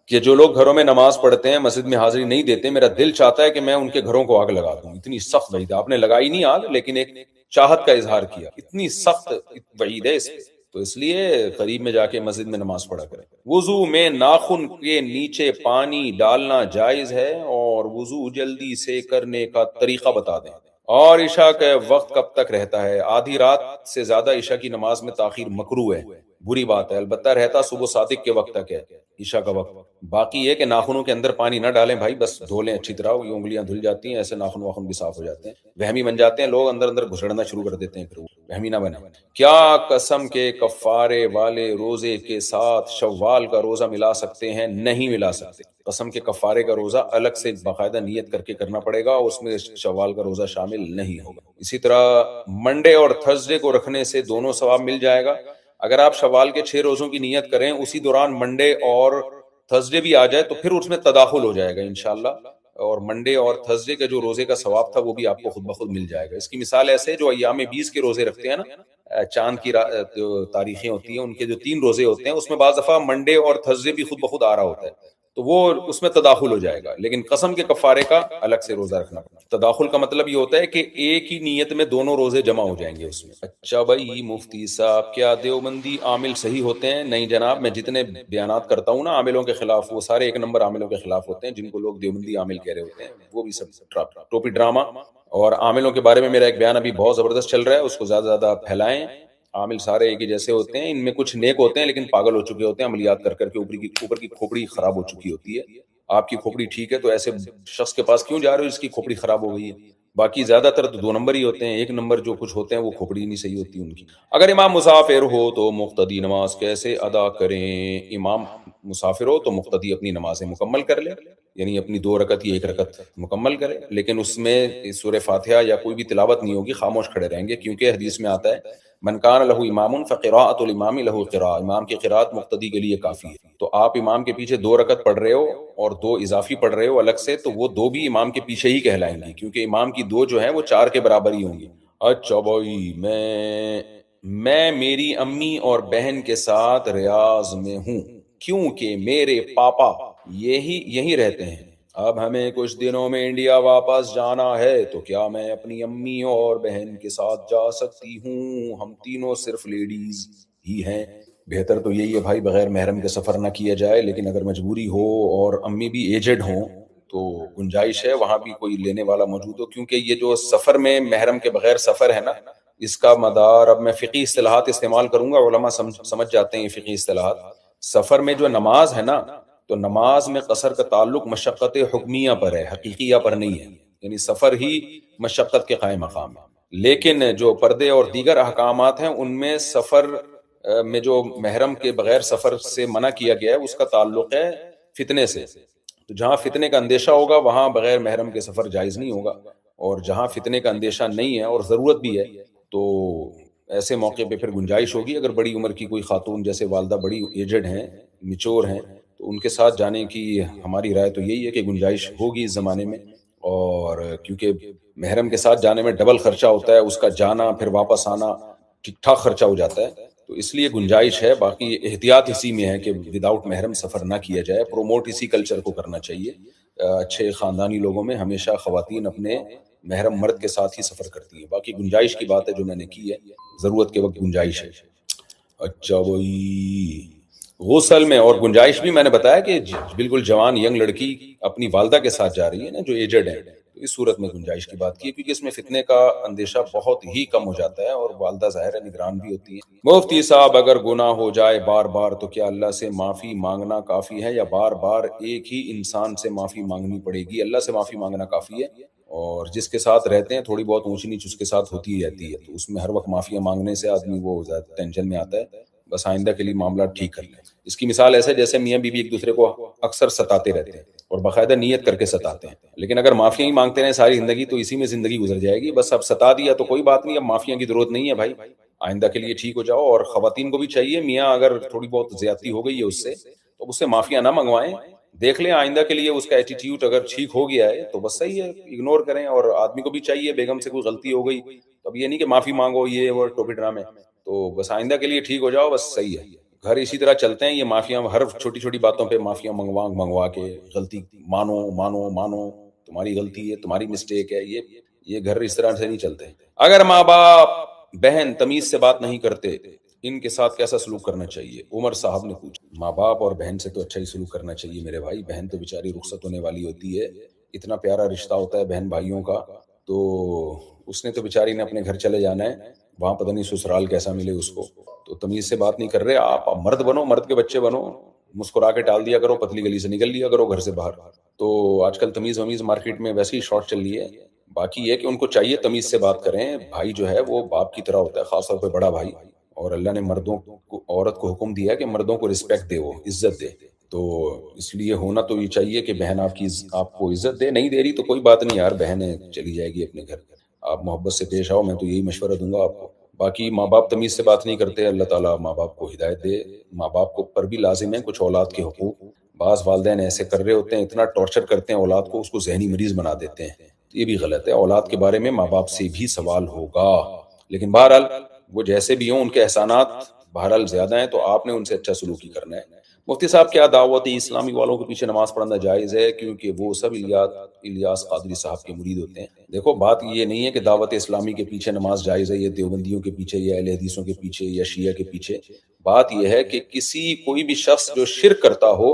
کہ جو لوگ گھروں میں نماز پڑھتے ہیں مسجد میں حاضری نہیں دیتے، میرا دل چاہتا ہے کہ میں ان کے گھروں کو آگ لگا دوں۔ اتنی سخت وعید، آپ نے لگائی نہیں آگ لیکن ایک چاہت کا اظہار کیا، اتنی سخت وعید ہے اس پہ، تو اس لیے قریب میں جا کے مسجد میں نماز پڑھا کریں۔ وضو میں ناخن کے نیچے پانی ڈالنا جائز ہے اور وضو جلدی سے کرنے کا طریقہ بتا دیں، اور عشاء کا وقت کب تک رہتا ہے؟ آدھی رات سے زیادہ عشاء کی نماز میں تاخیر مکروہ ہے، بری بات ہے، البتہ رہتا صبح صادق کے وقت تک ہے عشاء کا وقت۔ باقی یہ کہ ناخنوں کے اندر پانی نہ ڈالیں بھائی، بس دھو لیں اچھی طرح، یہ انگلیاں دھل جاتی ہیں، ایسے ناخن واخن بھی صاف ہو جاتے ہیں، وہمی بن جاتے ہیں لوگ، اندر اندر گھسڑنا شروع کر دیتے ہیں، پھر وہمی نہ بنے۔ کیا قسم کے کفارے والے روزے کے ساتھ شوال کا روزہ ملا سکتے ہیں؟ نہیں ملا سکتے، قسم کے کفارے کا روزہ الگ سے باقاعدہ نیت کر کے کرنا پڑے گا، اس میں شوال کا روزہ شامل نہیں ہوگا۔ اسی طرح منڈے اور تھرسڈے کو رکھنے سے دونوں ثواب مل جائے گا۔ اگر آپ شوال کے 6 روزوں کی نیت کریں، اسی دوران منڈے اور تھرسڈے بھی آ جائے تو پھر اس میں تداخل ہو جائے گا انشاءاللہ، اور منڈے اور تھرسڈے کا جو روزے کا ثواب تھا وہ بھی آپ کو خود بخود مل جائے گا۔ اس کی مثال ایسے جو ایام 20 کے روزے رکھتے ہیں نا، چاند کی تاریخیں ہوتی ہیں، ان کے جو 3 روزے ہوتے ہیں اس میں بعض دفعہ منڈے اور تھرسڈے بھی خود بخود آ رہا ہوتا ہے، تو وہ اس میں تداخل ہو جائے گا، لیکن قسم کے کفارے کا الگ سے روزہ رکھنا پڑتا ہے۔ تداخل کا مطلب یہ ہوتا ہے کہ ایک ہی نیت میں دونوں روزے جمع ہو جائیں گے اس میں۔ اچھا بھائی مفتی صاحب، کیا دیوبندی عامل صحیح ہوتے ہیں؟ نہیں جناب، میں جتنے بیانات کرتا ہوں نا عاملوں کے خلاف، وہ سارے 1 نمبر عاملوں کے خلاف ہوتے ہیں، جن کو لوگ دیوبندی عامل کہہ رہے ہوتے ہیں، وہ بھی سب ٹوپی ڈرامہ۔ اور عاملوں کے بارے میں میرا ایک بیان ابھی بہت زبردست چل رہا ہے، اس کو زیادہ زیادہ پھیلائیں۔ عامل سارے ایک ہی جیسے ہوتے ہیں، ان میں کچھ نیک ہوتے ہیں لیکن پاگل ہو چکے ہوتے ہیں، عملیات کر کر کے اوپر کی کھوپڑی خراب ہو چکی ہوتی ہے۔ آپ کی کھوپڑی ٹھیک ہے تو ایسے شخص کے پاس کیوں جا رہے ہو جس کی کھوپڑی خراب ہو گئی ہے؟ باقی زیادہ تر تو 2 نمبر ہی ہوتے ہیں، 1 نمبر جو کچھ ہوتے ہیں وہ کھوپڑی نہیں صحیح ہوتی ان کی۔ اگر امام مسافر ہو تو مقتدی نماز کیسے ادا کریں؟ امام مسافر ہو تو مقتدی اپنی نمازیں مکمل کر لے، یعنی اپنی 2 رکعت یا 1 رکعت مکمل کرے، لیکن اس میں سورہ فاتحہ یا کوئی بھی تلاوت نہیں ہوگی، خاموش کھڑے رہیں گے، کیونکہ حدیث میں آتا ہے من کان لہ امام فقراءۃ الامام لہ قراءۃ، امام کی قراءت مقتدی کے لیے کافی ہے۔ تو آپ امام کے پیچھے 2 رکعت پڑھ رہے ہو اور 2 اضافی پڑھ رہے ہو الگ سے، تو وہ 2 بھی امام کے پیچھے ہی کہلائیں گی، کیونکہ امام کی 2 جو ہیں وہ 4 کے برابر ہی ہوں گی۔ اچھا بھائی، میں میری امی اور بہن کے ساتھ ریاض میں ہوں کیونکہ میرے پاپا یہی رہتے ہیں، اب ہمیں کچھ دنوں میں انڈیا واپس جانا ہے، تو کیا میں اپنی امی اور بہن کے ساتھ جا سکتی ہوں؟ ہم تینوں صرف لیڈیز ہی ہیں۔ بہتر تو یہی ہے بھائی بغیر محرم کے سفر نہ کیا جائے، لیکن اگر مجبوری ہو اور امی بھی ایجڈ ہوں تو گنجائش ہے وہاں بھی کوئی لینے والا موجود ہو، کیونکہ یہ جو سفر میں محرم کے بغیر سفر ہے نا، اس کا مدار، اب میں فقہی اصطلاحات استعمال کروں گا، علماء سمجھ جاتے ہیں یہ فقہی اصطلاحات۔ سفر میں جو نماز ہے نا، تو نماز میں قصر کا تعلق مشقت حکمیہ پر ہے، حقیقیہ پر نہیں ہے، یعنی سفر ہی مشقت کے قائم مقام ہے، لیکن جو پردے اور دیگر احکامات ہیں ان میں سفر میں جو محرم کے بغیر سفر سے منع کیا گیا ہے اس کا تعلق ہے فتنے سے، تو جہاں فتنے کا اندیشہ ہوگا وہاں بغیر محرم کے سفر جائز نہیں ہوگا، اور جہاں فتنے کا اندیشہ نہیں ہے اور ضرورت بھی ہے تو ایسے موقع پہ پھر گنجائش ہوگی۔ اگر بڑی عمر کی کوئی خاتون جیسے والدہ بڑی ایجڈ ہیں، میچور ہیں، تو ان کے ساتھ جانے کی ہماری رائے تو یہی ہے کہ گنجائش ہوگی اس زمانے میں، اور کیونکہ محرم کے ساتھ جانے میں ڈبل خرچہ ہوتا ہے، اس کا جانا پھر واپس آنا ٹھیک ٹھاک خرچہ ہو جاتا ہے، تو اس لیے گنجائش ہے۔ باقی احتیاط اسی میں ہے کہ وداؤٹ محرم سفر نہ کیا جائے، پروموٹ اسی کلچر کو کرنا چاہیے۔ اچھے خاندانی لوگوں میں ہمیشہ خواتین اپنے محرم مرد کے ساتھ ہی سفر کرتی ہیں، باقی گنجائش کی بات ہے جو میں نے کی ہے، ضرورت کے وقت گنجائش ہے۔ اچھا بھائی غسل میں اور گنجائش بھی میں نے بتایا کہ بالکل جوان ینگ لڑکی اپنی والدہ کے ساتھ جا رہی ہے نا جو ایجڈ ہے، تو اس صورت میں گنجائش کی بات کی ہے، کیونکہ اس میں فتنے کا اندیشہ بہت ہی کم ہو جاتا ہے اور والدہ ظاہر ہے نگران بھی ہوتی ہے۔ مفتی صاحب اگر گناہ ہو جائے بار بار تو کیا اللہ سے معافی مانگنا کافی ہے یا بار بار ایک ہی انسان سے معافی مانگنی پڑے گی؟ اللہ سے معافی مانگنا کافی ہے، اور جس کے ساتھ رہتے ہیں تھوڑی بہت اونچ نیچ اس کے ساتھ ہوتی ہی رہتی ہے، تو اس میں ہر وقت معافیاں مانگنے سے آدمی وہ زیادہ ٹینشن میں آتا ہے، بس آئندہ کے لیے معاملات ٹھیک کر لیں۔ اس کی مثال ایسے جیسے میاں بیوی ایک دوسرے کو اکثر ستاتے رہتے ہیں اور باقاعدہ نیت کر کے ستاتے ہیں، لیکن اگر معافیاں ہی مانگتے رہیں ساری زندگی تو اسی میں زندگی گزر جائے گی۔ بس اب ستا دیا تو کوئی بات نہیں، اب معافیاں کی ضرورت نہیں ہے بھائی، آئندہ کے لیے ٹھیک ہو جاؤ۔ اور خواتین کو بھی چاہیے، میاں اگر تھوڑی بہت زیادتی ہو گئی ہے اس سے تو اس سے معافیاں نہ منگوائیں، دیکھ لیں آئندہ کے لیے اس کا ایٹیٹیوڈ اگر ٹھیک ہو گیا ہے تو بس صحیح ہے، اگنور کریں۔ اور آدمی کو بھی چاہیے، بیگم سے کوئی غلطی ہو گئی تو اب یہ نہیں کہ معافی مانگو یہ وہ ٹوپی ڈرامے، تو بس آئندہ کے لیے ٹھیک ہو جاؤ، بس صحیح ہے۔ گھر اسی طرح چلتے ہیں، یہ معافیاں ہر چھوٹی چھوٹی باتوں پہ معافیاں منگوا کے غلطی مانو مانو مانو، تمہاری غلطی ہے، تمہاری مسٹیک ہے، یہ گھر اس طرح سے نہیں چلتے۔ اگر ماں باپ بہن تمیز سے بات نہیں کرتے ان کے ساتھ کیسا سلوک کرنا چاہیے؟ عمر صاحب نے پوچھا۔ ماں باپ اور بہن سے تو اچھا ہی سلوک کرنا چاہیے میرے بھائی، بہن تو بیچاری رخصت ہونے والی ہوتی ہے، اتنا پیارا رشتہ ہوتا ہے بہن بھائیوں کا، تو اس نے تو بیچاری نے اپنے گھر چلے جانا ہے، وہاں پتہ نہیں سسرال کیسا ملے اس کو، تو تمیز سے بات نہیں کر رہے آپ، مرد بنو، مرد کے بچے بنو، مسکرا کے ٹال دیا کرو، پتلی گلی سے نکل لیا کرو گھر سے باہر۔ تو آج کل تمیز ومیز مارکیٹ میں ویسے ہی شارٹ چل رہی ہے، باقی یہ کہ ان کو چاہیے تمیز سے بات کریں، بھائی جو ہے وہ باپ کی طرح ہوتا ہے، خاص طور پہ بڑا بھائی، اور اللہ نے مردوں کو، عورت کو حکم دیا ہے کہ مردوں کو رسپیکٹ دے، وہ عزت دے، تو اس لیے ہونا تو یہ چاہیے کہ بہن آپ کی آپ کو عزت دے، نہیں دے رہی تو کوئی بات نہیں یار، بہن ہے چلی جائے گی اپنے گھر، آپ محبت سے پیش آؤ، میں تو یہی مشورہ دوں گا آپ کو۔ باقی ماں باپ تمیز سے بات نہیں کرتے، اللہ تعالیٰ ماں باپ کو ہدایت دے، ماں باپ کو پر بھی لازم ہے کچھ اولاد کے حقوق، بعض والدین ایسے کر رہے ہوتے ہیں، اتنا ٹارچر کرتے ہیں اولاد کو، اس کو ذہنی مریض بنا دیتے ہیں، تو یہ بھی غلط ہے، اولاد کے بارے میں ماں باپ سے بھی سوال ہوگا، لیکن بہرحال وہ جیسے بھی ہوں ان کے احسانات بہرحال زیادہ ہیں، تو آپ نے ان سے اچھا سلوک ہی کرنا ہے۔ مفتی صاحب کیا دعوت اسلامی والوں کے پیچھے نماز پڑھنا جائز ہے کیونکہ وہ سب الیاس قادری صاحب کے مرید ہوتے ہیں؟ دیکھو بات یہ نہیں ہے کہ دعوت اسلامی کے پیچھے نماز جائز ہے، یہ دیوبندیوں کے پیچھے یا اہل حدیثوں کے پیچھے یا شیعہ کے پیچھے، بات یہ ہے کہ کوئی بھی شخص جو شرک کرتا ہو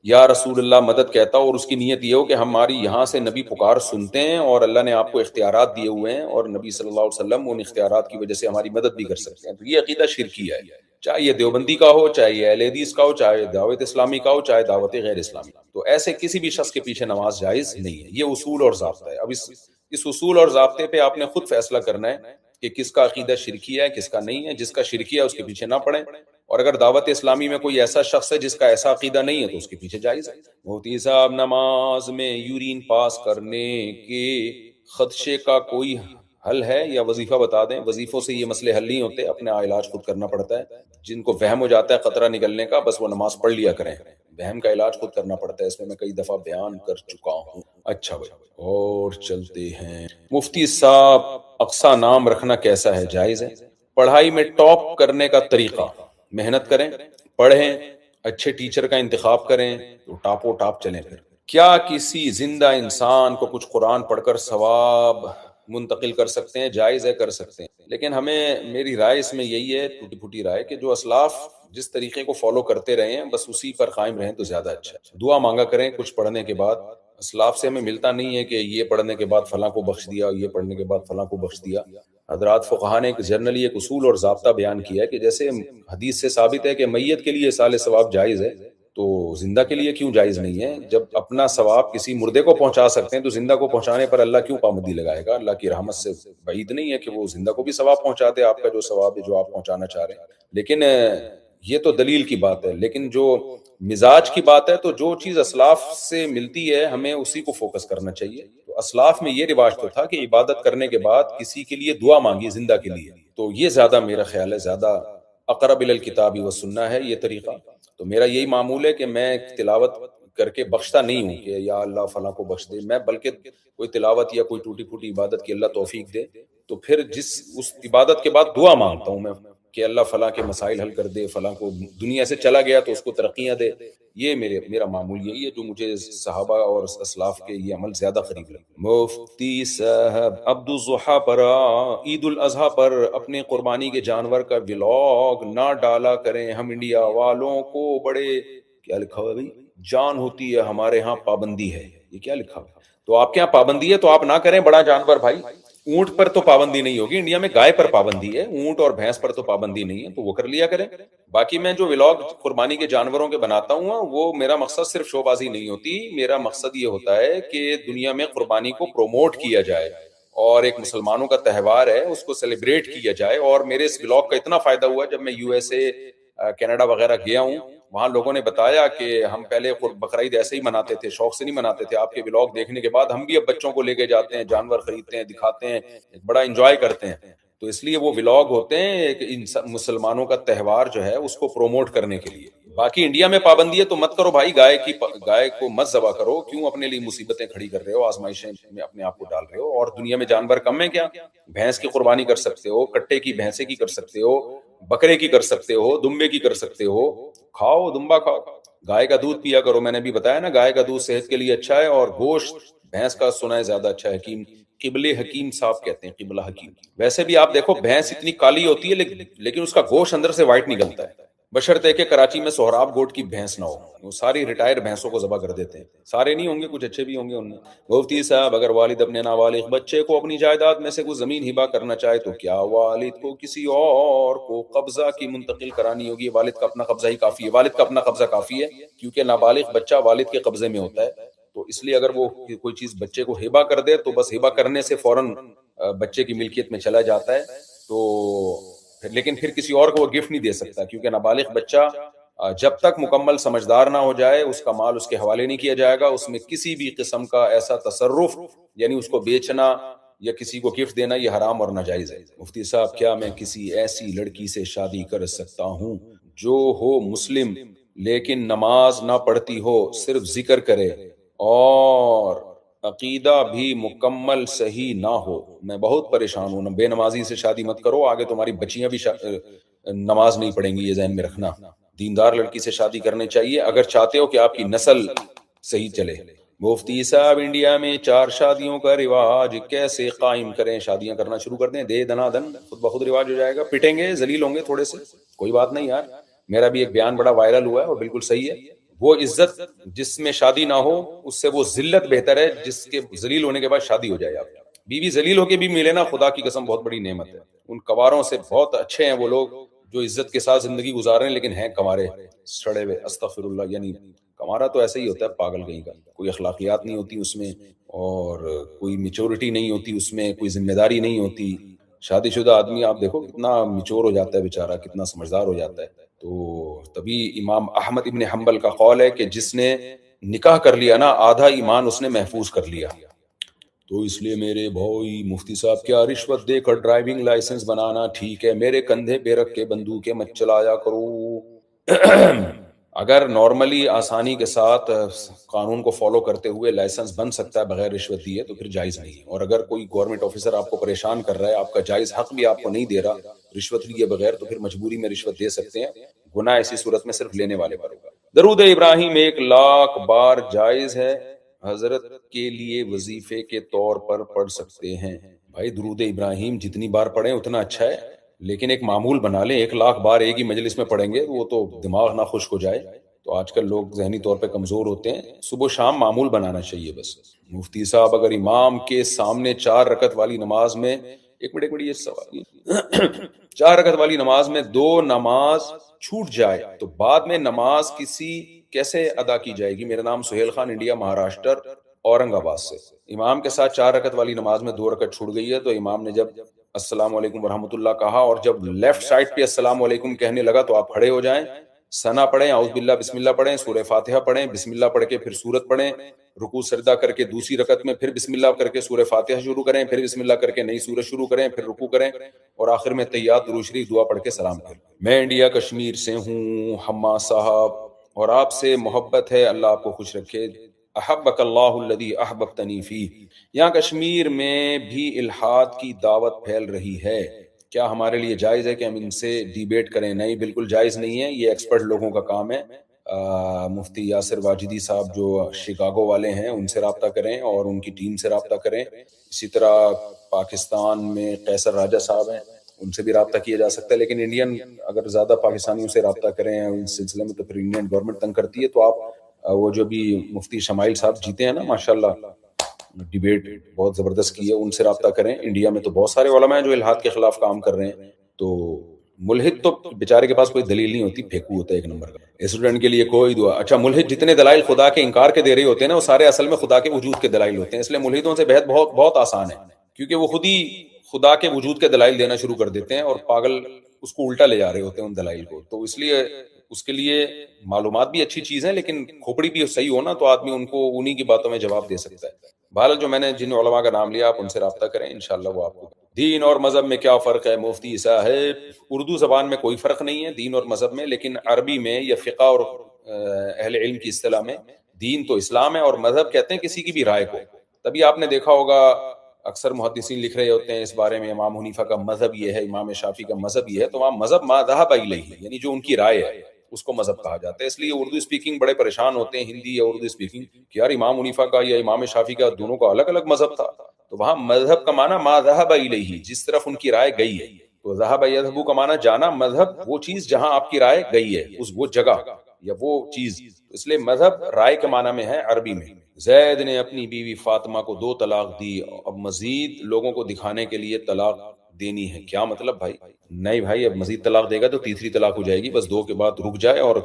یا رسول اللہ مدد کہتا ہو اور اس کی نیت یہ ہو کہ ہماری یہاں سے نبی پکار سنتے ہیں اور اللہ نے آپ کو اختیارات دیے ہوئے ہیں اور نبی صلی اللہ علیہ وسلم ان اختیارات کی وجہ سے ہماری مدد بھی کر سکتے ہیں، تو یہ عقیدہ شرکیہ ہے، چاہے یہ دیوبندی کا ہو، چاہے یہ اہل حدیث کا ہو، چاہے دعوت اسلامی کا ہو، چاہے دعوت غیر اسلامی، تو ایسے کسی بھی شخص کے پیچھے نماز جائز نہیں ہے، یہ اصول اور ضابطہ ہے۔ اب اس اصول اور ضابطے پہ آپ نے خود فیصلہ کرنا ہے کہ کس کا عقیدہ شرکیہ ہے کس کا نہیں ہے، جس کا شرکیہ ہے اس کے پیچھے نہ پڑیں، اور اگر دعوت اسلامی میں کوئی ایسا شخص ہے جس کا ایسا عقیدہ نہیں ہے تو اس کے پیچھے جائز ہے۔ مفتی صاحب نماز میں یورین پاس کرنے کے خدشے کا کوئی حل ہے یا وظیفہ بتا دیں؟ وظیفوں سے یہ مسئلے حل نہیں ہوتے، اپنے علاج خود کرنا پڑتا ہے، جن کو وہم ہو جاتا ہے قطرہ نکلنے کا بس وہ نماز پڑھ لیا کریں، وہم کا علاج خود کرنا پڑتا ہے، اس میں کئی دفعہ بیان کر چکا ہوں۔ اچھا بھائی اور چلتے ہیں، مفتی صاحب اقصا نام رکھنا کیسا ہے، جائز ہے؟ پڑھائی میں ٹاپ کرنے کا طریقہ، محنت کریں، پڑھیں، اچھے ٹیچر کا انتخاب کریں تو ٹاپو ٹاپ چلیں۔ پھر کیا کسی زندہ انسان کو کچھ قرآن پڑھ کر ثواب منتقل کر سکتے ہیں؟ جائز ہے، کر سکتے ہیں، لیکن ہمیں میری رائے اس میں یہی ہے، ٹوٹی پھوٹی رائے، کہ جو اسلاف جس طریقے کو فالو کرتے رہے ہیں بس اسی پر قائم رہیں تو زیادہ اچھا ہے۔ دعا مانگا کریں کچھ پڑھنے کے بعد، اسلاف سے ہمیں ملتا نہیں ہے کہ یہ پڑھنے کے بعد فلاں کو بخش دیا، یہ پڑھنے کے بعد فلاں کو بخش دیا۔ حضرات فقہا نے ایک جنرلی ایک اصول اور ضابطہ بیان کیا ہے کہ جیسے حدیث سے ثابت ہے کہ میت کے لیے اصال ثواب جائز ہے تو زندہ کے لیے کیوں جائز نہیں ہے؟ جب اپنا ثواب کسی مردے کو پہنچا سکتے ہیں تو زندہ کو پہنچانے پر اللہ کیوں پابندی لگائے گا؟ اللہ کی رحمت سے بعید نہیں ہے کہ وہ زندہ کو بھی ثواب پہنچا دے، آپ کا جو ثواب ہے جو آپ پہنچانا چاہ رہے ہیں، لیکن یہ تو دلیل کی بات ہے، لیکن جو مزاج کی بات ہے تو جو چیز اسلاف سے ملتی ہے ہمیں اسی کو فوکس کرنا چاہیے۔ تو اسلاف میں یہ رواج تو تھا کہ عبادت کرنے کے بعد کسی کے لیے دعا مانگی زندہ کے لیے، تو یہ زیادہ میرا خیال ہے زیادہ اقرب الی الکتاب والسنہ ہے یہ طریقہ۔ تو میرا یہی معمول ہے کہ میں تلاوت کر کے بخشتا نہیں ہوں کہ یا اللہ فلاں کو بخش دے، میں بلکہ کوئی تلاوت یا کوئی ٹوٹی پھوٹی عبادت کی اللہ توفیق دے تو پھر اس عبادت کے بعد دعا مانگتا ہوں میں، کہ اللہ فلاں کے مسائل حل کر دے، فلاں کو دنیا سے چلا گیا تو اس کو ترقیاں دے. یہ میرا معمول یہی ہے جو مجھے صحابہ اور اسلاف کے یہ عمل زیادہ قریب لگے. مفتی صاحب عبد الضحیٰ پر عید الاضحیٰ پر اپنے قربانی کے جانور کا ولاگ نہ ڈالا کریں، ہم انڈیا والوں کو بڑے کیا لکھا ہوا ہے بھائی، جان ہوتی ہے، ہمارے ہاں پابندی ہے. یہ کیا لکھا ہوا ہے؟ تو آپ کے یہاں پابندی ہے تو آپ نہ کریں بڑا جانور بھائی. اونٹ پر تو پابندی نہیں ہوگی، انڈیا میں گائے پر پابندی ہے، اونٹ اور بھینس پر تو پابندی نہیں ہے، تو وہ کر لیا کریں. باقی میں جو ولاگ قربانی کے جانوروں کے بناتا ہوں وہ میرا مقصد صرف شو بازی نہیں ہوتی، میرا مقصد یہ ہوتا ہے کہ دنیا میں قربانی کو پروموٹ کیا جائے اور ایک مسلمانوں کا تہوار ہے اس کو سیلیبریٹ کیا جائے. اور میرے اس ولاگ کا اتنا فائدہ ہوا جب میں یو ایس اے کینیڈا وغیرہ گیا ہوں، وہاں لوگوں نے بتایا کہ ہم پہلے بقرعید ایسے ہی مناتے تھے، شوق سے نہیں مناتے تھے، آپ کے ولاگ دیکھنے کے بعد ہم بھی اب بچوں کو لے کے جاتے ہیں، جانور خریدتے ہیں، دکھاتے ہیں، بڑا انجوائے کرتے ہیں. تو اس لیے وہ ولاگ ہوتے ہیں ایک مسلمانوں کا تہوار جو ہے اس کو پروموٹ کرنے کے لیے. باقی انڈیا میں پابندی ہے تو مت کرو بھائی، گائے کو مت ذبح کرو، کیوں اپنے لیے مصیبتیں کھڑی کر رہے ہو، آزمائشیں میں اپنے آپ کو ڈال رہے ہو. اور دنیا میں جانور کم ہیں کیا؟ بھینس کی قربانی کر سکتے ہو، کٹے کی بھینسے کی کر سکتے ہو، بکرے کی کر سکتے ہو، دمبے کی کر سکتے ہو. کھاؤ دمبا کھاؤ، گائے کا دودھ پیا کرو. میں نے بھی بتایا نا گائے کا دودھ صحت کے لیے اچھا ہے، اور گوشت بھینس کا سنا ہے زیادہ اچھا ہے. قبل حکیم صاحب کہتے ہیں، قبلہ حکیم. ویسے بھی آپ دیکھو بھینس اتنی کالی ہوتی ہے لیکن اس کا گوشت اندر سے وائٹ نکلتا ہے، بشرطے کہ کراچی میں سہراب گوٹ کی بھینس نہ ہو. وہ ساری ریٹائر بھینسوں کو ذبح کر دیتے ہیں، سارے نہیں ہوں گے، کچھ اچھے بھی ہوں گے ان میں. مفتی صاحب اگر والد اپنے نابالغ بچے کو اپنی جائیداد میں سے کوئی زمین ہبہ کرنا چاہے تو کیا والد کو کسی اور کو قبضہ کی منتقل کرانی ہوگی؟ والد کا اپنا قبضہ ہی کافی ہے، والد کا اپنا قبضہ کافی ہے، کیونکہ نابالغ بچہ والد کے قبضے میں ہوتا ہے. تو اس لیے اگر وہ کوئی چیز بچے کو ہبہ کر دے تو بس ہبہ کرنے سے فوراً بچے کی ملکیت میں چلا جاتا ہے. تو لیکن پھر کسی اور کو وہ گفٹ نہیں دے سکتا، کیونکہ نابالغ بچہ جب تک مکمل سمجھدار نہ ہو جائے اس کا مال اس کے حوالے نہیں کیا جائے گا. اس میں کسی بھی قسم کا ایسا تصرف یعنی اس کو بیچنا یا کسی کو گفٹ دینا یہ حرام اور ناجائز ہے. مفتی صاحب کیا میں کسی ایسی لڑکی سے شادی کر سکتا ہوں جو ہو مسلم لیکن نماز نہ پڑھتی ہو، صرف ذکر کرے اور عقیدہ بھی مکمل صحیح نہ ہو؟ میں بہت پریشان ہوں. بے نمازی سے شادی مت کرو، آگے تمہاری بچیاں بھی نماز نہیں پڑھیں گی، یہ ذہن میں رکھنا. دیندار لڑکی سے شادی کرنی چاہیے اگر چاہتے ہو کہ آپ کی نسل صحیح چلے. مفتی صاحب انڈیا میں 4 شادیوں کا رواج کیسے قائم کریں؟ شادیاں کرنا شروع کر دیں، دے دنا دن خود بخود رواج ہو جائے گا. پٹیں گے، ذلیل ہوں گے تھوڑے سے، کوئی بات نہیں یار. میرا بھی ایک بیان بڑا وائرل ہوا ہے اور بالکل صحیح ہے. وہ عزت جس میں شادی نہ ہو اس سے وہ ذلت بہتر ہے جس کے ذلیل ہونے کے بعد شادی ہو جائے. آپ بیوی ذلیل ہو کے بھی ملے نا، خدا کی قسم بہت بڑی نعمت ہے. ان کواروں سے بہت اچھے ہیں وہ لوگ جو عزت کے ساتھ زندگی گزار رہے ہیں لیکن ہیں کنوارے سڑے ہوئے. استغفر اللہ. یعنی کنوارا تو ایسا ہی ہوتا ہے پاگل کہیں کا، کوئی اخلاقیات نہیں ہوتی اس میں اور کوئی میچورٹی نہیں ہوتی اس میں، کوئی ذمہ داری نہیں ہوتی. شادی شدہ آدمی آپ دیکھو کتنا میچور ہو جاتا ہے بیچارہ، کتنا سمجھدار ہو جاتا ہے. تو تبھی امام احمد ابن حنبل کا قول ہے کہ جس نے نکاح کر لیا نا آدھا ایمان اس نے محفوظ کر لیا. تو اس لیے میرے بھائی مفتی صاحب کیا رشوت دے کر ڈرائیونگ لائسنس بنانا ٹھیک ہے؟ میرے کندھے پہ رکھ کے بندوقیں مت چلایا کرو. اگر نارملی آسانی کے ساتھ قانون کو فالو کرتے ہوئے لائسنس بن سکتا ہے بغیر رشوت دیے تو پھر جائز نہیں ہے. اور اگر کوئی گورنمنٹ آفیسر آپ کو پریشان کر رہا ہے، آپ کا جائز حق بھی آپ کو نہیں دے رہا رشوت لیے بغیر، تو پھر مجبوری میں رشوت دے سکتے ہیں. گناہ ایسی صورت میں صرف لینے والے پر ہوگا. درود ابراہیم 1,00,000 بار جائز ہے؟ حضرت کے لیے وظیفے کے طور پر پڑھ سکتے ہیں. بھائی درود ابراہیم جتنی بار پڑھیں اتنا اچھا ہے، لیکن ایک معمول بنا لیں. 1,00,000 بار ایک ہی مجلس میں پڑھیں گے وہ تو دماغ نہ خشک ہو جائے. تو آج کل لوگ ذہنی طور پہ کمزور ہوتے ہیں، صبح شام معمول بنانا چاہیے بس. مفتی صاحب اگر امام کے سامنے 4 رکعت والی نماز میں ایک منٹ یہ سوال 4 رکعت والی نماز میں 2 نماز چھوٹ جائے تو بعد میں نماز کیسے ادا کی جائے گی؟ میرا نام سہیل خان، انڈیا مہاراشٹر اورنگ آباد سے. امام کے ساتھ 4 رکعت والی نماز میں 2 رکعت چھوٹ گئی ہے تو امام نے جب السلام علیکم ورحمۃ اللہ کہا اور جب لیفٹ سائڈ پہ السلام علیکم کہنے لگا تو آپ کھڑے ہو جائیں، ثنا پڑھیں، اعوذ باللہ بسم اللہ پڑھیں، سورہ فاتحہ پڑھیں، بسم اللہ پڑھ کے پھر سورت پڑھیں، رکوع سجدہ کر کے دوسری رکعت میں پھر بسم اللہ کر کے سورہ فاتحہ شروع کریں، پھر بسم اللہ کر کے نئی سورت شروع کریں، پھر رکوع کریں اور آخر میں تحیات درود شریف دعا پڑھ کے سلام پھر. میں انڈیا کشمیر سے ہوں حماد صاحب اور آپ سے محبت ہے، اللہ آپ کو خوش رکھے. احبک اللہ الذی احببتنی فیہ. یہاں کشمیر میں بھی الحاد کی دعوت پھیل رہی ہے، کیا ہمارے لیے جائز ہے کہ ہم ان سے ڈیبیٹ کریں؟ نہیں، بالکل جائز نہیں ہے، یہ ایکسپرٹ لوگوں کا کام ہے۔ مفتی یاسر واجدی صاحب جو شکاگو والے ہیں ان سے رابطہ کریں اور ان کی ٹیم سے رابطہ کریں۔ اسی طرح پاکستان میں قیصر راجہ صاحب ہیں، ان سے بھی رابطہ کیا جا سکتا ہے، لیکن انڈین اگر زیادہ پاکستانیوں سے رابطہ کریں اس سلسلے میں تو پھر انڈین گورنمنٹ تنگ کرتی ہے۔ تو آپ وہ جو بھی مفتی شمائل صاحب جیتے ہیں نا ماشاءاللہ، ڈیبیٹ بہت زبردست کی ہے، ان سے رابطہ کریں۔ انڈیا میں تو بہت سارے علماء ہیں جو الحاد کے خلاف کام کر رہے ہیں، تو ملحد تو بیچارے کے پاس کوئی دلیل نہیں ہوتی، پھیکو ہوتا ہے ایک نمبر کا، اسٹوڈنٹ کے لیے کوئی دعا۔ اچھا، ملحد جتنے دلائل خدا کے انکار کے دے رہے ہوتے ہیں نا، وہ سارے اصل میں خدا کے وجود کے دلائل ہوتے ہیں، اس لیے ملحدوں سے بحث بہت بہت آسان ہے، کیونکہ وہ خود ہی خدا کے وجود کے دلائل دینا شروع کر دیتے ہیں اور پاگل اس کو الٹا لے جا رہے ہوتے ہیں ان دلائل کو۔ تو اس لیے اس کے لیے معلومات بھی اچھی چیز ہے، لیکن کھوپڑی بھی صحیح ہو نا تو آدمی ان کو انہی کی باتوں میں جواب دے سکتا ہے۔ بہرحال جو میں نے جن علماء کا نام لیا آپ ان سے رابطہ کریں، انشاءاللہ وہ آپ کو۔ دین اور مذہب میں کیا فرق ہے مفتی صاحب؟ اردو زبان میں کوئی فرق نہیں ہے دین اور مذہب میں، لیکن عربی میں یا فقہ اور اہل علم کی اصطلاح میں دین تو اسلام ہے اور مذہب کہتے ہیں کسی کی بھی رائے کو۔ تبھی آپ نے دیکھا ہوگا اکثر محدثین لکھ رہے ہوتے ہیں اس بارے میں، امام حنیفہ کا مذہب یہ ہے، امام شافعی کا مذہب یہ ہے، تو وہاں مذہب ما ذهب الیہ، یعنی جو ان کی رائے ہے اس کو مذہب کہا جاتا ہے۔ اس لیے اردو اسپیکنگ بڑے پریشان ہوتے ہیں، ہندی یا اردو اسپیکنگ، کہ یار امام حنیفہ کا یا امام شافعی کا دونوں کا الگ الگ مذہب تھا، تو وہاں مذہب کا معنی ما ذهب الیہ، جس طرف ان کی رائے گئی ہے۔ تو ذهب یذهب کا معنی جانا، مذہب وہ چیز جہاں آپ کی رائے گئی ہے، اس وہ جگہ یا وہ چیز، اس لیے مذہب رائے کے معنی میں ہے عربی میں۔ زید نے اپنی بیوی فاطمہ کو 2 طلاق دی، اب مزید لوگوں کو دکھانے کے لیے طلاق دینی ہے، کیا مطلب بھائی؟ نہیں بھائی، اب مزید طلاق دے گا تو تیسری طلاق ہو جائے گی، بس 2 کے بعد رک جائے اور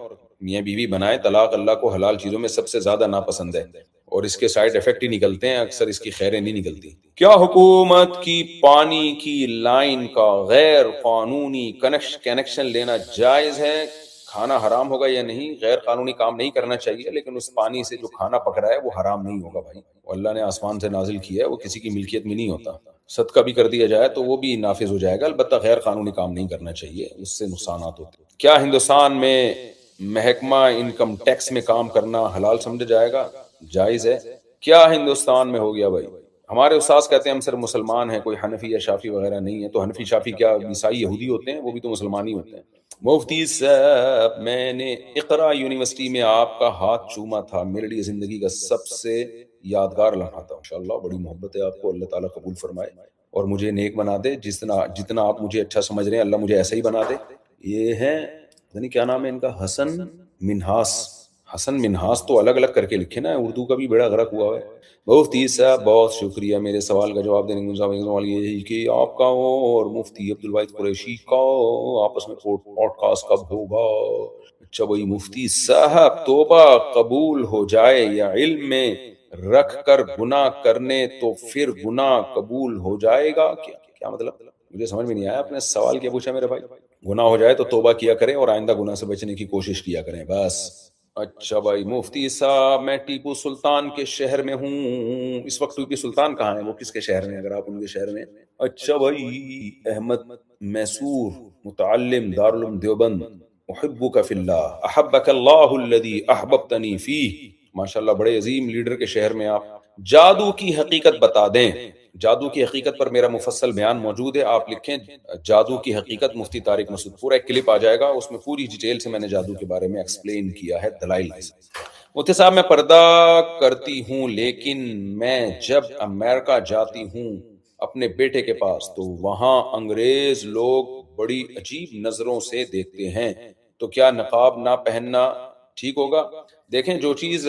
میاں بیوی بنائے۔ طلاق اللہ کو حلال چیزوں میں سب سے زیادہ ناپسند ہے اور اس کے سائیڈ ایفیکٹ ہی نکلتے ہیں، اکثر اس کی خیریں نہیں نکلتی۔ کیا حکومت کی پانی کی لائن کا غیر قانونی کنیکشن لینا جائز ہے؟ کھانا حرام ہوگا یا نہیں؟ غیر قانونی کام نہیں کرنا چاہیے، لیکن اس پانی سے جو کھانا پک رہا ہے وہ حرام نہیں ہوگا بھائی، وہ اللہ نے آسمان سے نازل کیا ہے، وہ کسی کی ملکیت میں نہیں ہوتا۔ صدقہ بھی کر دیا جائے تو وہ بھی نافذ ہو جائے گا، البتہ غیر قانونی کام نہیں کرنا چاہیے، اس سے نقصانات ہوتے ہیں۔ کیا ہندوستان میں محکمہ انکم ٹیکس میں کام کرنا حلال سمجھا جائے گا؟ جائز ہے۔ کیا ہندوستان میں ہو گیا بھائی؟ ہمارے استاذ کہتے ہیں ہم صرف مسلمان ہیں، کوئی حنفی یا شافی وغیرہ نہیں ہے، تو حنفی شافی کیا عیسائی یہودی ہوتے ہیں؟ وہ بھی تو مسلمان ہی ہوتے ہیں۔ مفتی صاحب، میں نے اقرا یونیورسٹی میں آپ کا ہاتھ چوما تھا، میرے لیے زندگی کا سب سے یادگار لمحہ تھا۔ ماشاءاللہ، بڑی محبت ہے آپ کو، اللہ تعالیٰ قبول فرمائے اور مجھے نیک بنا دے، جتنا آپ مجھے اچھا سمجھ رہے ہیں اللہ مجھے ایسا ہی بنا دے۔ یہ ہے یعنی کیا نام ہے ان کا، حسن منہاس۔ حسن منہاس تو الگ الگ کر کے لکھے نا، اردو کا بھی بڑا غرق ہوا ہے۔ مفتی صاحب بہت شکریہ، میرے سوال کا جواب دینے کا سوال یہ ہے کہ آپ کا اور مفتی عبدالواحد قریشی کا آپس میں پوڈ کاسٹ کب ہوگا؟ اچھا بھائی مفتی صاحب، توبہ قبول ہو جائے یا علم میں رکھ کر گناہ کرنے تو پھر گناہ قبول ہو جائے گا کیا مطلب؟ مجھے سمجھ میں نہیں آیا، آپ نے سوال کیا پوچھا میرے بھائی؟ گناہ ہو جائے تو توبہ کیا کریں اور آئندہ گناہ سے بچنے کی کوشش کیا کریں بس۔ اچھا بھائی مفتی صاحب، میں ٹیپو سلطان کے شہر میں ہوں، اس وقت ٹیپو سلطان کہاں ہیں؟ وہ کس کے شہر میں اگر آپ ان کے شہر میں؟ اچھا بھائی احمد میسور، متعلم دارالعلوم دیوبند، احبک فی اللہ احبک اللہ الذی احببتنی فیہ۔ ماشاءاللہ بڑے عظیم لیڈر کے شہر میں آپ۔ جادو کی حقیقت بتا دیں۔ جادو کی حقیقت پر میرا مفصل بیان موجود ہے، آپ لکھیں جادو کی حقیقت مفتی طارق مسعود، پورا ایک کلپ آ جائے گا، اس میں پوری ڈیٹیل سے میں نے جادو کے بارے میں ایکسپلین کیا ہے دلائل کے ساتھ۔ مفتی صاحب میں پردہ کرتی ہوں، لیکن میں جب امریکہ جاتی ہوں اپنے بیٹے کے پاس تو وہاں انگریز لوگ بڑی عجیب نظروں سے دیکھتے ہیں، تو کیا نقاب نہ پہننا ٹھیک ہوگا؟ دیکھیں جو چیز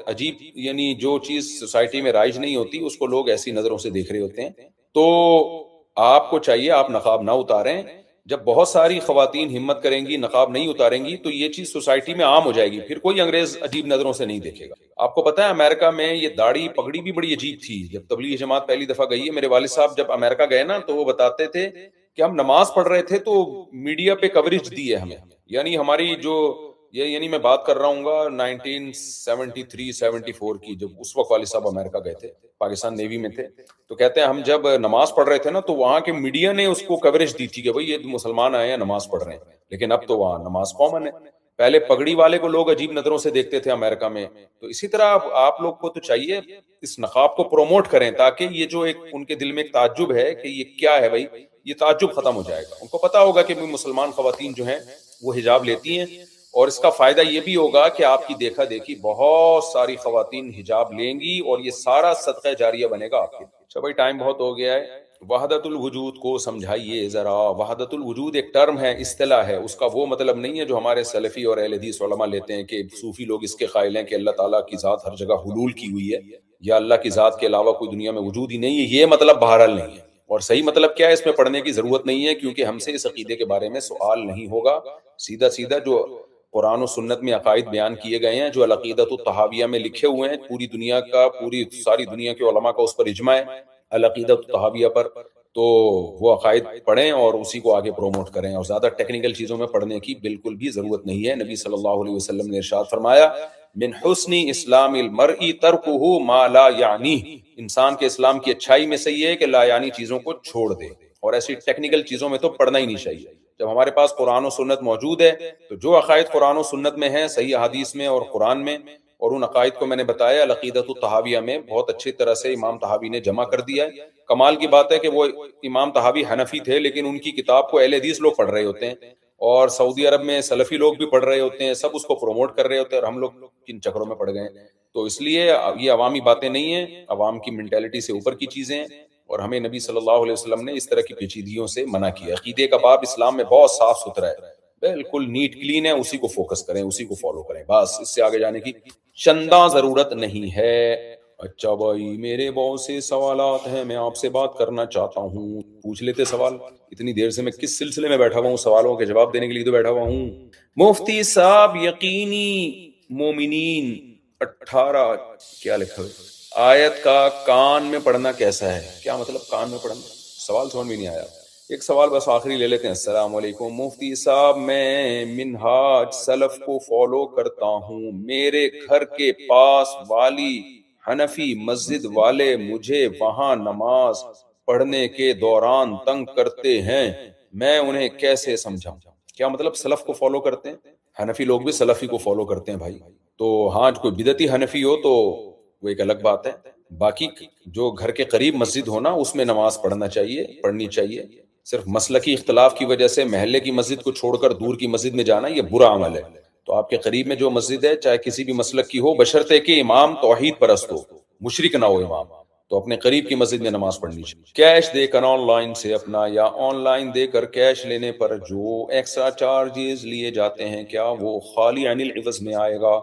عجیب یعنی جو چیز سوسائٹی میں رائج نہیں ہوتی اس کو لوگ ایسی نظروں سے دیکھ رہے ہوتے ہیں، تو آپ کو چاہیے آپ نقاب نہ اتاریں۔ جب بہت ساری خواتین ہمت کریں گی نقاب نہیں اتاریں گی تو یہ چیز سوسائٹی میں عام ہو جائے گی، پھر کوئی انگریز عجیب نظروں سے نہیں دیکھے گا۔ آپ کو پتہ ہے امریکہ میں یہ داڑھی پگڑی بھی بڑی عجیب تھی۔ جب تبلیغ جماعت پہلی دفعہ گئی ہے، میرے والد صاحب جب امریکہ گئے نا تو وہ بتاتے تھے کہ ہم نماز پڑھ رہے تھے تو میڈیا پہ کوریج دی ہے ہمیں، یعنی ہماری جو یہ یعنی میں بات کر رہا ہوں گا 1973-74 کی، جب اس وقت والد صاحب امریکہ گئے تھے، پاکستان نیوی میں تھے، تو کہتے ہیں ہم جب نماز پڑھ رہے تھے نا تو وہاں کے میڈیا نے اس کو کوریج دی تھی کہ بھئی یہ مسلمان آئے ہیں نماز پڑھ رہے ہیں، لیکن اب تو وہاں نماز کامن ہے۔ پہلے پگڑی والے کو لوگ عجیب نظروں سے دیکھتے تھے امریکہ میں، تو اسی طرح آپ لوگ کو تو چاہیے اس نقاب کو پروموٹ کریں تاکہ یہ جو ایک ان کے دل میں ایک تعجب ہے کہ یہ کیا ہے بھائی، یہ تعجب ختم ہو جائے گا. ان کو پتا ہوگا کہ مسلمان خواتین جو ہیں وہ حجاب لیتی ہیں, اور اس کا فائدہ یہ بھی ہوگا کہ آپ کی دیکھا دیکھی بہت ساری خواتین حجاب لیں گی, اور یہ سارا صدقہ جاریہ بنے گا آپ کے. اچھا بھائی ٹائم بہت ہو گیا ہے, وحدت الوجود کو سمجھائیے ذرا. وحدت الوجود ایک ٹرم ہے, اصطلاح ہے, اس کا وہ مطلب نہیں ہے جو ہمارے سلفی اور اہل حدیث علماء لیتے ہیں کہ صوفی لوگ اس کے قائل ہیں کہ اللہ تعالیٰ کی ذات ہر جگہ حلول کی ہوئی ہے, یا اللہ کی ذات کے علاوہ کوئی دنیا میں وجود ہی نہیں ہے. یہ مطلب بہرحال نہیں ہے, اور صحیح مطلب کیا ہے اس میں پڑھنے کی ضرورت نہیں ہے, کیونکہ ہم سے اس عقیدے کے بارے میں سوال نہیں ہوگا. سیدھا سیدھا جو قرآن و سنت میں عقائد بیان کیے گئے ہیں, جو العقیدۃ الطحاویہ میں لکھے ہوئے ہیں, پوری دنیا کا, پوری ساری دنیا کے علماء کا اس پر اجماع ہے العقیدۃ الطحاویہ پر, تو وہ عقائد پڑھیں اور اسی کو آگے پروموٹ کریں, اور زیادہ ٹیکنیکل چیزوں میں پڑھنے کی بالکل بھی ضرورت نہیں ہے. نبی صلی اللہ علیہ وسلم نے ارشاد فرمایا من حسن اسلام المرء ترکہ ما لا یعنی, انسان کے اسلام کی اچھائی میں سے یہ ہے کہ لا یعنی چیزوں کو چھوڑ دے, اور ایسی ٹیکنیکل چیزوں میں تو پڑھنا ہی نہیں چاہیے. جب ہمارے پاس قرآن و سنت موجود ہے تو جو عقائد قرآن و سنت میں ہیں, صحیح حدیث میں اور قرآن میں, اور ان عقائد کو میں نے بتایا العقیدۃ الطحاویہ میں بہت اچھی طرح سے امام طحاوی نے جمع کر دیا ہے. کمال کی بات ہے کہ وہ امام طحاوی حنفی تھے, لیکن ان کی کتاب کو اہل حدیث لوگ پڑھ رہے ہوتے ہیں, اور سعودی عرب میں سلفی لوگ بھی پڑھ رہے ہوتے ہیں, سب اس کو پروموٹ کر رہے ہوتے ہیں, اور ہم لوگ کن چکروں میں پڑ گئے. تو اس لیے یہ عوامی باتیں نہیں ہیں, عوام کی مینٹیلٹی سے اوپر کی چیزیں ہیں, اور ہمیں نبی صلی اللہ علیہ وسلم نے اس طرح کی پیچیدگیوں سے منع کیا. عقیدے کا باب اسلام میں بہت صاف ستھرا ہے, بالکل نیٹ کلین ہے, اسی کو فوکس کریں, اسی کو فالو کریں, بس اس سے آگے جانے کی چندہ ضرورت نہیں ہے. اچھا بھائی, میرے بہت سے سوالات ہیں, میں آپ سے بات کرنا چاہتا ہوں, پوچھ لیتے سوال. اتنی دیر سے میں کس سلسلے میں بیٹھا ہوا ہوں, سوالوں کے جواب دینے کے لیے تو بیٹھا ہوا ہوں. مفتی صاحب یقینی مومنین 18 کیا لکھا ہے آیت کا کان میں پڑھنا کیسا ہے؟ کیا مطلب کان میں پڑھنا؟ سوال سمجھ میں نہیں آیا. ایک سوال بس آخری لے لیتے ہیں. السلام علیکم مفتی صاحب, میں منہاج سلف کو فالو کرتا ہوں, میرے گھر کے پاس والی حنفی مسجد والے مجھے وہاں نماز پڑھنے کے دوران تنگ کرتے ہیں, میں انہیں کیسے سمجھاؤں؟ کیا مطلب سلف کو فالو کرتے ہیں؟ حنفی لوگ بھی سلفی کو فالو کرتے ہیں بھائی. تو ہاں, کوئی بدعتی حنفی ہو تو وہ ایک الگ بات ہے, باقی جو گھر کے قریب مسجد ہونا اس میں نماز پڑھنا چاہیے, پڑھنی چاہیے. صرف مسلکی اختلاف کی وجہ سے محلے کی مسجد کو چھوڑ کر دور کی مسجد میں جانا یہ برا عمل ہے. تو آپ کے قریب میں جو مسجد ہے, چاہے کسی بھی مسلک کی ہو, بشرطے کہ امام توحید پرست ہو, مشرک نہ ہو امام, تو اپنے قریب کی مسجد میں نماز پڑھنی چاہیے. کیش دے کر آن لائن سے اپنا, یا آن لائن دے کر کیش لینے پر جو ایکسٹرا چارجز لیے جاتے ہیں, کیا وہ خالی عن العوض میں آئے گا؟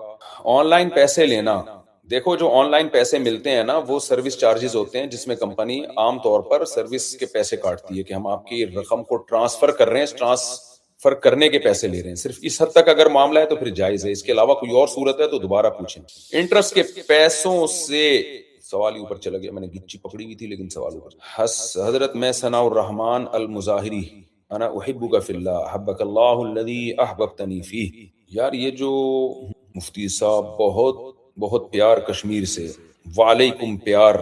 آن لائن پیسے لینا, دیکھو جو آن لائن پیسے ملتے ہیں نا, وہ سروس چارجز ہوتے ہیں, جس میں کمپنی عام طور پر سروس کے پیسے کاٹتی ہے کہ ہم آپ کی رقم کو ٹرانسفر کر رہے ہیں, ٹرانسفر کرنے کے پیسے لے رہے ہیں. صرف اس حد تک اگر معاملہ ہے تو پھر جائز ہے, اس کے علاوہ کوئی اور صورت ہے تو دوبارہ پوچھیں. انٹرسٹ کے پیسوں سے, سوال ہی اوپر چلا گیا, میں نے گچی پکڑی ہوئی تھی لیکن سوال اوپر. حضرت میں ثناء الرحمان المظاہری, انا احبک فی اللہ حبک اللہ الذی احببتنی فیہ. یار یہ جو مفتی صاحب بہت پیار کشمیر سے, وعلیکم پیار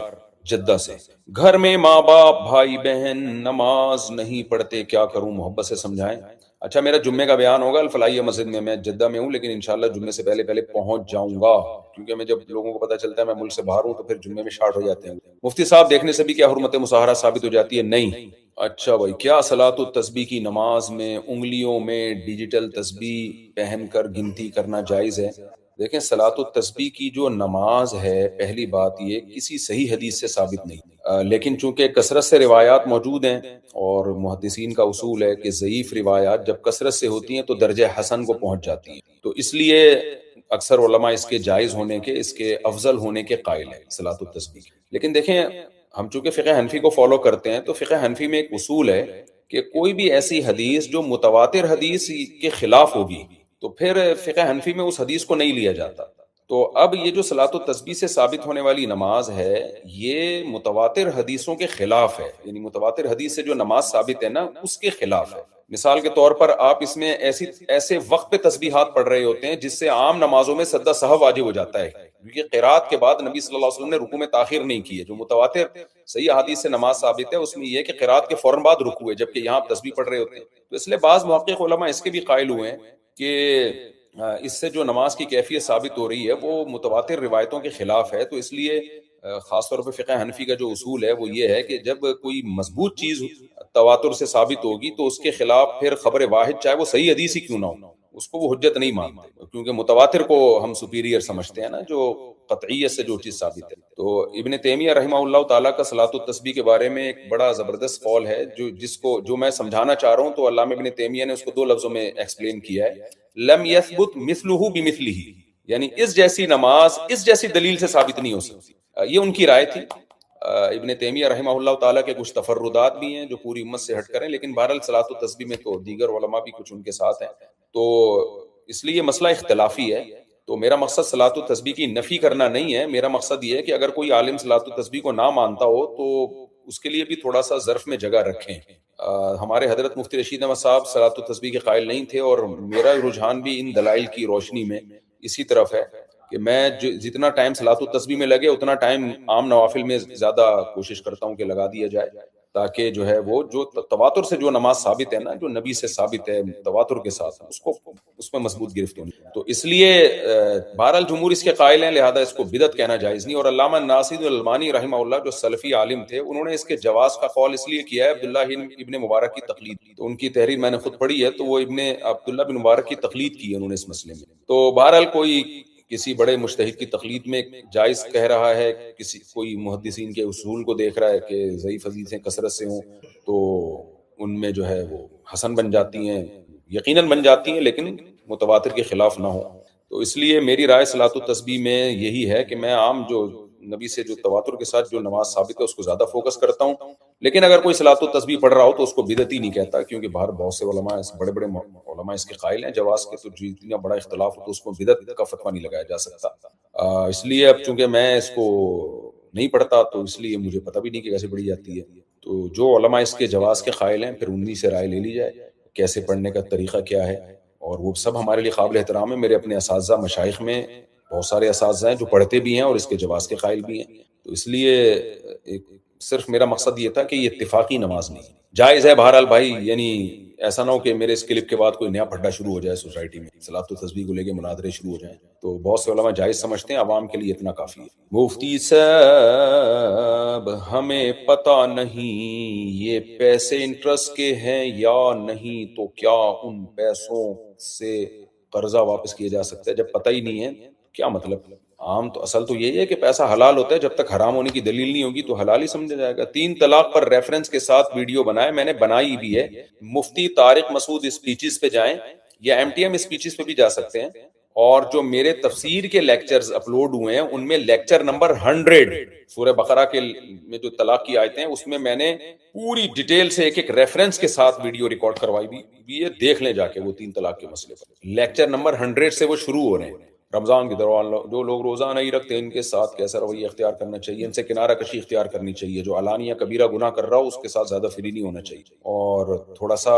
جدہ سے, گھر میں ماں باپ بھائی بہن نماز نہیں پڑھتے, کیا کروں؟ محبت سے سمجھائیں. اچھا, میرا جمعے کا بیان ہوگا الفلاحیہ مسجد میں جدہ میں ہوں, لیکن انشاءاللہ جمعے سے پہلے پہنچ جاؤں گا, کیونکہ میں جب لوگوں کو پتہ چلتا ہے میں ملک سے باہر ہوں تو پھر جمعے میں شارٹ ہو جاتے ہیں. مفتی صاحب دیکھنے سے بھی کیا حرمت مصاہرہ ثابت ہو جاتی ہے؟ نہیں. اچھا بھائی, کیا صلاۃ التسبیح کی نماز میں انگلیوں میں ڈیجیٹل تسبیح پہن کر گنتی کرنا جائز ہے؟ دیکھیں, صلاۃ التسبیح کی جو نماز ہے, پہلی بات یہ کسی صحیح حدیث سے ثابت نہیں, لیکن چونکہ کثرت سے روایات موجود ہیں, اور محدثین کا اصول ہے کہ ضعیف روایات جب کثرت سے ہوتی ہیں تو درجہ حسن کو پہنچ جاتی ہیں, تو اس لیے اکثر علماء اس کے جائز ہونے کے, اس کے افضل ہونے کے قائل ہیں صلاۃ التسبیح. لیکن دیکھیں, ہم چونکہ فقہ حنفی کو فالو کرتے ہیں, تو فقہ حنفی میں ایک اصول ہے کہ کوئی بھی ایسی حدیث جو متواتر حدیث کے خلاف ہوگی تو پھر فقہ حنفی میں اس حدیث کو نہیں لیا جاتا. تو اب یہ جو صلاۃ التسبیح سے ثابت ہونے والی نماز ہے, یہ متواتر حدیثوں کے خلاف ہے, یعنی متواتر حدیث سے جو نماز ثابت ہے نا, اس کے خلاف ہے. مثال کے طور پر آپ اس میں ایسے وقت پہ تسبیحات پڑھ رہے ہوتے ہیں جس سے عام نمازوں میں سجدہ سہو واجب ہو جاتا ہے, کیونکہ قرات کے بعد نبی صلی اللہ علیہ وسلم نے رکوع میں تاخیر نہیں کی ہے. جو متواتر صحیح حدیث سے نماز ثابت ہے اس میں یہ ہے کہ قرات کے فوراً بعد رکوع ہے, جبکہ یہاں آپ تسبیح پڑھ رہے ہوتے ہیں. تو اس لیے بعض محقق علماء اس کے بھی قائل ہوئے ہیں کہ اس سے جو نماز کی کیفیت ثابت ہو رہی ہے وہ متواتر روایتوں کے خلاف ہے. تو اس لیے خاص طور پہ فقہ حنفی کا جو اصول ہے وہ یہ ہے کہ جب کوئی مضبوط چیز تواتر سے ثابت ہوگی تو اس کے خلاف پھر خبر واحد چاہے وہ صحیح حدیث ہی کیوں نہ ہو اس کو وہ حجت نہیں مانتے، کیونکہ متواتر کو ہم سپیریئر سمجھتے ہیں نا، جو قطعیت سے جو چیز ثابت ہے۔ تو ابن تیمیہ رحمہ اللہ تعالیٰ کا صلاۃ التسبیح کے بارے میں ایک بڑا زبردست قول ہے جو میں سمجھانا چاہ رہا ہوں، تو علامہ ابن تیمیہ نے اس کو 2 لفظوں میں ایکسپلین کیا ہے، لم یثبت مثلہ بمثلہ، یعنی اس جیسی نماز اس جیسی دلیل سے ثابت نہیں ہو سکتی۔ یہ ان کی رائے تھی۔ ابن تیمیہ رحمہ اللہ تعالیٰ کے کچھ تفردات بھی ہیں جو پوری امت سے ہٹ کر ہیں، لیکن بہرحال صلاۃ التسبیح میں تو دیگر علماء بھی کچھ ان کے ساتھ ہیں، تو اس لیے مسئلہ اختلافی ہے۔ تو میرا مقصد صلاۃ التسبیح کی نفی کرنا نہیں ہے، میرا مقصد یہ ہے کہ اگر کوئی عالم صلاۃ التسبیح کو نہ مانتا ہو تو اس کے لیے بھی تھوڑا سا ظرف میں جگہ رکھیں۔ ہمارے حضرت مفتی رشید احمد صاحب صلاۃ التسبیح کے قائل نہیں تھے، اور میرا رجحان بھی ان دلائل کی روشنی میں اسی طرف ہے کہ میں جتنا ٹائم صلاۃ التسبیح میں لگے اتنا ٹائم عام نوافل میں زیادہ کوشش کرتا ہوں کہ لگا دیا جائے، تاکہ جو ہے وہ جو تواتر سے جو نماز ثابت ہے نا، جو نبی سے ثابت ہے تواتر کے ساتھ، اس میں مضبوط گرفت ہونی۔ تو اس لیے بہرحال جمہور اس کے قائل ہیں، لہذا اس کو بدعت کہنا جائز نہیں۔ اور علامہ ناصر الالبانی رحمہ اللہ جو سلفی عالم تھے، انہوں نے اس کے جواز کا قول اس لیے کیا ہے عبداللہ ابن مبارک کی تقلید، تو ان کی تحریر میں نے خود پڑھی ہے، تو وہ عبداللہ بن مبارک کی تقلید کی ہے انہوں نے اس مسئلے میں۔ تو بہرحال کوئی کسی بڑے مجتہد کی تقلید میں جائز کہہ رہا ہے، کوئی محدثین کے اصول کو دیکھ رہا ہے کہ ضعیف حدیثیں کثرت سے ہوں تو ان میں جو ہے وہ حسن بن جاتی ہیں، یقیناً بن جاتی ہیں، لیکن متواتر کے خلاف نہ ہو۔ تو اس لیے میری رائے صلاۃ التسبیح میں یہی ہے کہ میں عام جو نبی سے جو تواتر کے ساتھ جو نماز ثابت ہے اس کو زیادہ فوکس کرتا ہوں، لیکن اگر کوئی صلاۃ التسبیح پڑھ رہا ہو تو اس کو بدعتی نہیں کہتا، کیونکہ باہر بہت سے علماء بڑے بڑے علماء اس کے قائل ہیں جواز کے، تو جتنا بڑا اختلاف ہو تو اس کو بدعت کا فتویٰ نہیں لگایا جا سکتا۔ اس لیے اب چونکہ میں اس کو نہیں پڑھتا تو اس لیے مجھے پتہ بھی نہیں کہ کیسے پڑھی جاتی ہے، تو جو علماء اس کے جواز کے قائل ہیں پھر انہی سے رائے لے لی جائے کیسے پڑھنے کا طریقہ کیا ہے، اور وہ سب ہمارے لیے قابل احترام ہے۔ میرے اپنے اساتذہ مشائخ میں بہت سارے اساتذہ ہیں جو پڑھتے بھی ہیں اور اس کے جواز کے قائل بھی ہیں، تو اس لیے صرف میرا مقصد یہ تھا کہ یہ اتفاقی نماز نہیں ہے، جائز ہے بہرحال بھائی، یعنی ایسا نہ ہو کہ میرے اس کلپ کے بعد کوئی نیا پھڈا شروع ہو جائے سوسائٹی میں، صلاۃ التسبیح کو لے کے مناظرے شروع ہو جائیں، تو بہت سے علماء جائز سمجھتے ہیں، عوام کے لیے اتنا کافی ہے۔ مفتی صاحب ہمیں پتہ نہیں یہ پیسے انٹرسٹ کے ہیں یا نہیں، تو کیا ان پیسوں سے قرضہ واپس کیا جا سکتا ہے؟ جب پتہ ہی نہیں ہے کیا مطلب؟ عام تو اصل تو یہی ہے کہ پیسہ حلال ہوتا ہے، جب تک حرام ہونے کی دلیل نہیں ہوگی تو حلال ہی سمجھا جائے گا۔ 3 طلاق پر ریفرنس کے ساتھ ویڈیو بنائے، میں نے بنائی بھی ہے، مفتی طارق مسعود اسپیچز پہ جائیں یا MTM اسپیچز پہ بھی جا سکتے ہیں، اور جو میرے تفسیر کے لیکچرز اپلوڈ ہوئے ہیں ان میں لیکچر نمبر 100 سورہ بقرہ کے میں جو طلاق کی آیتیں ہیں اس میں میں نے پوری ڈیٹیل سے ایک ریفرنس کے ساتھ ویڈیو ریکارڈ کروائی بھی ہے، دیکھ لیں جا کے وہ 3 طلاق کے مسئلے پر، لیکچر نمبر 100 سے وہ شروع ہو رہے ہیں۔ رمضان کے دوران جو لوگ روزہ نہیں رکھتے ان کے ساتھ کیسا رویہ اختیار کرنا چاہیے، ان سے کنارہ کشی اختیار کرنی چاہیے، جو علانیہ کبیرہ گناہ کر رہا ہو اس کے ساتھ زیادہ فری نہیں ہونا چاہیے، اور تھوڑا سا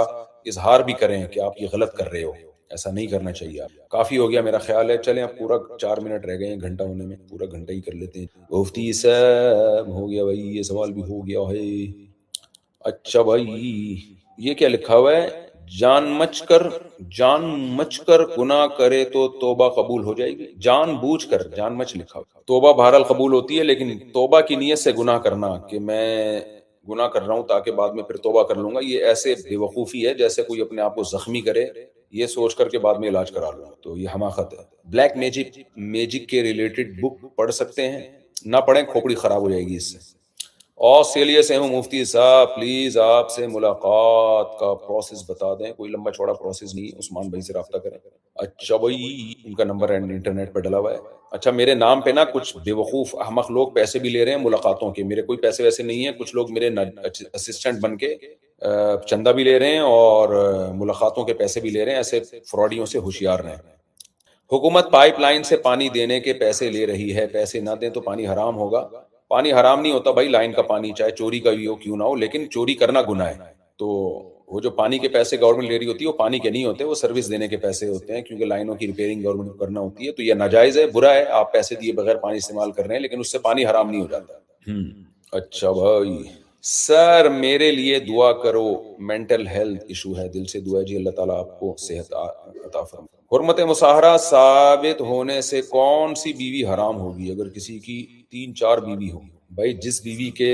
اظہار بھی کریں کہ آپ یہ غلط کر رہے ہو، ایسا نہیں کرنا چاہیے۔ آپ کافی ہو گیا میرا خیال ہے، چلیں اب پورا 4 منٹ رہ گئے ہیں گھنٹہ ہونے میں، پورا گھنٹہ ہی کر لیتے ہیں۔ مفتی صاحب ہو گیا بھائی، یہ سوال بھی ہو گیا ہے۔ اچھا بھائی یہ کیا لکھا ہوا ہے؟ جان مچ کر گناہ کرے تو توبہ قبول ہو جائے گی؟ جان بوجھ کر، جان مچ لکھا ہوا، توبہ بہرحال قبول ہوتی ہے، لیکن توبہ کی نیت سے گناہ کرنا کہ میں گناہ کر رہا ہوں تاکہ بعد میں پھر توبہ کر لوں گا، یہ ایسے بے وقوفی ہے جیسے کوئی اپنے آپ کو زخمی کرے یہ سوچ کر کے بعد میں علاج کرا لوں، تو یہ حماقت ہے۔ بلیک میجک کے ریلیٹڈ بک پڑھ سکتے ہیں، نہ پڑھیں کھوپڑی خراب ہو جائے گی اس سے۔ آسٹریلیا سے ہوں مفتی صاحب، پلیز آپ سے ملاقات کا پروسیس بتا دیں۔ کوئی لمبا چوڑا پروسیس نہیں، عثمان بھائی سے رابطہ کریں۔ اچھا بھائی ان کا نمبر انٹرنیٹ پہ ڈلا ہوا ہے۔ اچھا میرے نام پہ نا کچھ بے وقوف احمق لوگ پیسے بھی لے رہے ہیں ملاقاتوں کے، میرے کوئی پیسے ویسے نہیں ہیں، کچھ لوگ میرے اسسٹنٹ بن کے چندہ بھی لے رہے ہیں اور ملاقاتوں کے پیسے بھی لے رہے ہیں، ایسے فراڈیوں سے ہوشیار رہیں۔ حکومت پائپ لائن سے پانی دینے کے پیسے لے رہی ہے، پیسے نہ دیں تو پانی حرام ہوگا؟ پانی حرام نہیں ہوتا بھائی، لائن کا پانی چاہے چوری کا بھی ہو کیوں نہ ہو، لیکن چوری کرنا گناہ ہے۔ تو وہ جو پانی کے پیسے گورنمنٹ لے رہی ہوتی ہے وہ پانی کے نہیں ہوتے، وہ سروس دینے کے پیسے ہوتے ہیں، کیونکہ لائنوں کی ریپیئرنگ گورنمنٹ کو کرنا ہوتی ہے، تو یہ ناجائز ہے، برا ہے، آپ پیسے دیے بغیر پانی استعمال کر رہے ہیں، لیکن اس سے پانی حرام نہیں ہو جاتا۔ اچھا بھائی سر میرے لیے دعا کرو، مینٹل ہیلتھ ایشو ہے، دل سے دعا ہے جی، اللہ تعالیٰ آپ کو صحت عطا فرمائے۔ حرمت مصاہرہ ثابت ہونے سے کون سی بیوی حرام ہوگی اگر کسی کی 3-4 بیوی ہو؟ بھائی جس بیوی کے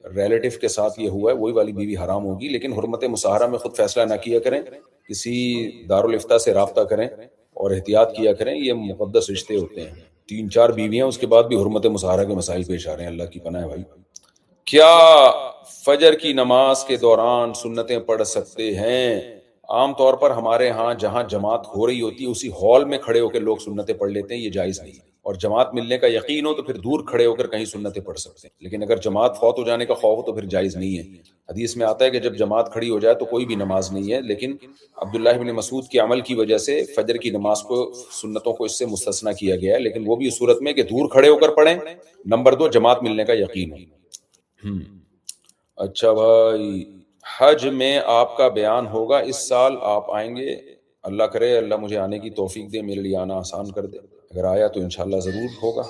ریلیٹو کے ساتھ یہ ہوا ہے وہی والی بیوی حرام ہوگی. لیکن حرمت مصاہرہ میں خود فیصلہ نہ کیا کریں, کسی دارالفتہ سے رابطہ کریں اور احتیاط کیا کریں. یہ مقدس رشتے ہوتے ہیں. 3-4 بیویاں اس کے بعد بھی حرمت مصاہرہ کے مسائل پیش آ رہے ہیں. اللہ کی پناہ ہے بھائی. کیا فجر کی نماز کے دوران سنتیں پڑھ سکتے ہیں؟ عام طور پر ہمارے ہاں جہاں جماعت ہو رہی ہوتی ہے اسی ہال میں کھڑے ہو کے لوگ سنتیں پڑھ لیتے ہیں, یہ جائز نہیں. اور جماعت ملنے کا یقین ہو تو پھر دور کھڑے ہو کر کہیں سنتیں پڑھ سکتے ہیں. لیکن اگر جماعت فوت ہو جانے کا خوف ہو تو پھر جائز نہیں ہے. حدیث میں آتا ہے کہ جب جماعت کھڑی ہو جائے تو کوئی بھی نماز نہیں ہے. لیکن عبداللہ بن مسعود کے عمل کی وجہ سے فجر کی نماز کو, سنتوں کو اس سے مستثنیٰ کیا گیا ہے, لیکن وہ بھی اس صورت میں کہ دور کھڑے ہو کر پڑھیں. نمبر 2, جماعت ملنے کا یقین ہو. اچھا بھائی, حج میں آپ کا بیان ہوگا اس سال, آپ آئیں گے؟ اللہ کرے اللہ مجھے آنے کی توفیق دے, میرے لیے آنا آسان کر دے. اگر آیا تو انشاءاللہ ضرور ہوگا.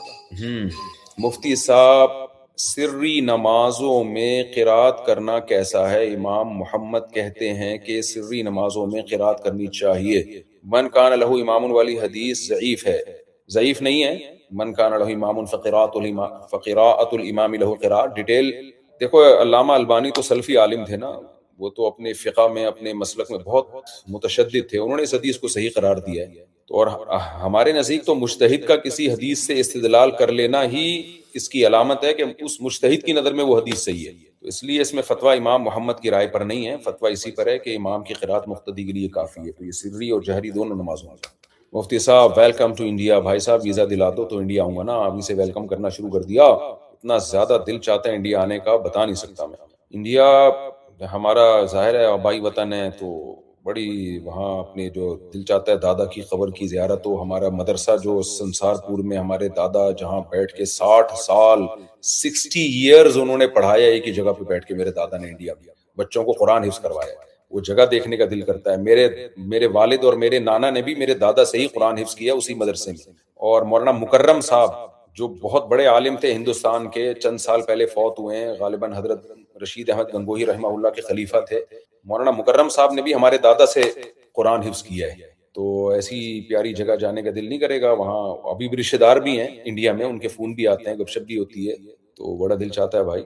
مفتی صاحب, سری نمازوں میں قرات کرنا کیسا ہے؟ امام محمد کہتے ہیں کہ سری نمازوں میں قرات کرنی چاہیے. من کان لہ امام والی حدیث ضعیف ہے. ضعیف نہیں ہے. من کان لہ امام فقراءۃ الامام لہ قراءۃ. ڈیٹیل دیکھو, علامہ البانی تو سلفی عالم تھے نا, وہ تو اپنے فقہ میں اپنے مسلک میں بہت متشدد تھے, انہوں نے اس حدیث کو صحیح قرار دیا ہے. تو اور ہمارے نزدیک تو مجتہد کا کسی حدیث سے استدلال کر لینا ہی اس کی علامت ہے کہ اس مجتہد کی نظر میں وہ حدیث صحیح ہے. تو اس لیے اس میں فتویٰ امام محمد کی رائے پر نہیں ہے, فتویٰ اسی پر ہے کہ امام کی قرات مقتدی کے لیے کافی ہے. تو یہ سری اور جہری دونوں نمازوں میں. مفتی صاحب ویلکم ٹو انڈیا. بھائی صاحب ویزا دلا دو تو انڈیا آؤں گا نا. ابھی سے ویلکم کرنا شروع کر دیا. اتنا زیادہ دل چاہتا ہے انڈیا آنے کا, بتا نہیں سکتا میں. انڈیا ہمارا ظاہر ہے آبائی وطن ہے, تو بڑی وہاں اپنے جو دل چاہتا ہے دادا کی قبر کی زیارت ہو. ہمارا مدرسہ جو سنسار پور میں ہمارے دادا جہاں بیٹھ کے 60 سال 60 ایئرز انہوں نے پڑھایا ایک ہی جگہ پہ بیٹھ کے, میرے دادا نے انڈیا میں بچوں کو قرآن حفظ کروایا. وہ جگہ دیکھنے کا دل کرتا ہے. میرے والد اور میرے نانا نے بھی میرے دادا سے ہی قرآن حفظ کیا اسی مدرسے میں. اور مولانا مکرم صاحب جو بہت بڑے عالم تھے ہندوستان کے, چند سال پہلے فوت ہوئے ہیں, غالباً حضرت رشید احمد گنگوہی رحمہ اللہ کے خلیفہ تھے. مولانا مکرم صاحب نے بھی ہمارے دادا سے قرآن حفظ کیا ہے. تو ایسی پیاری جگہ جانے کا دل نہیں کرے گا. وہاں ابھی بھی رشتہ دار بھی ہیں انڈیا میں, ان کے فون بھی آتے ہیں, گپ شپ بھی ہوتی ہے, تو بڑا دل چاہتا ہے بھائی.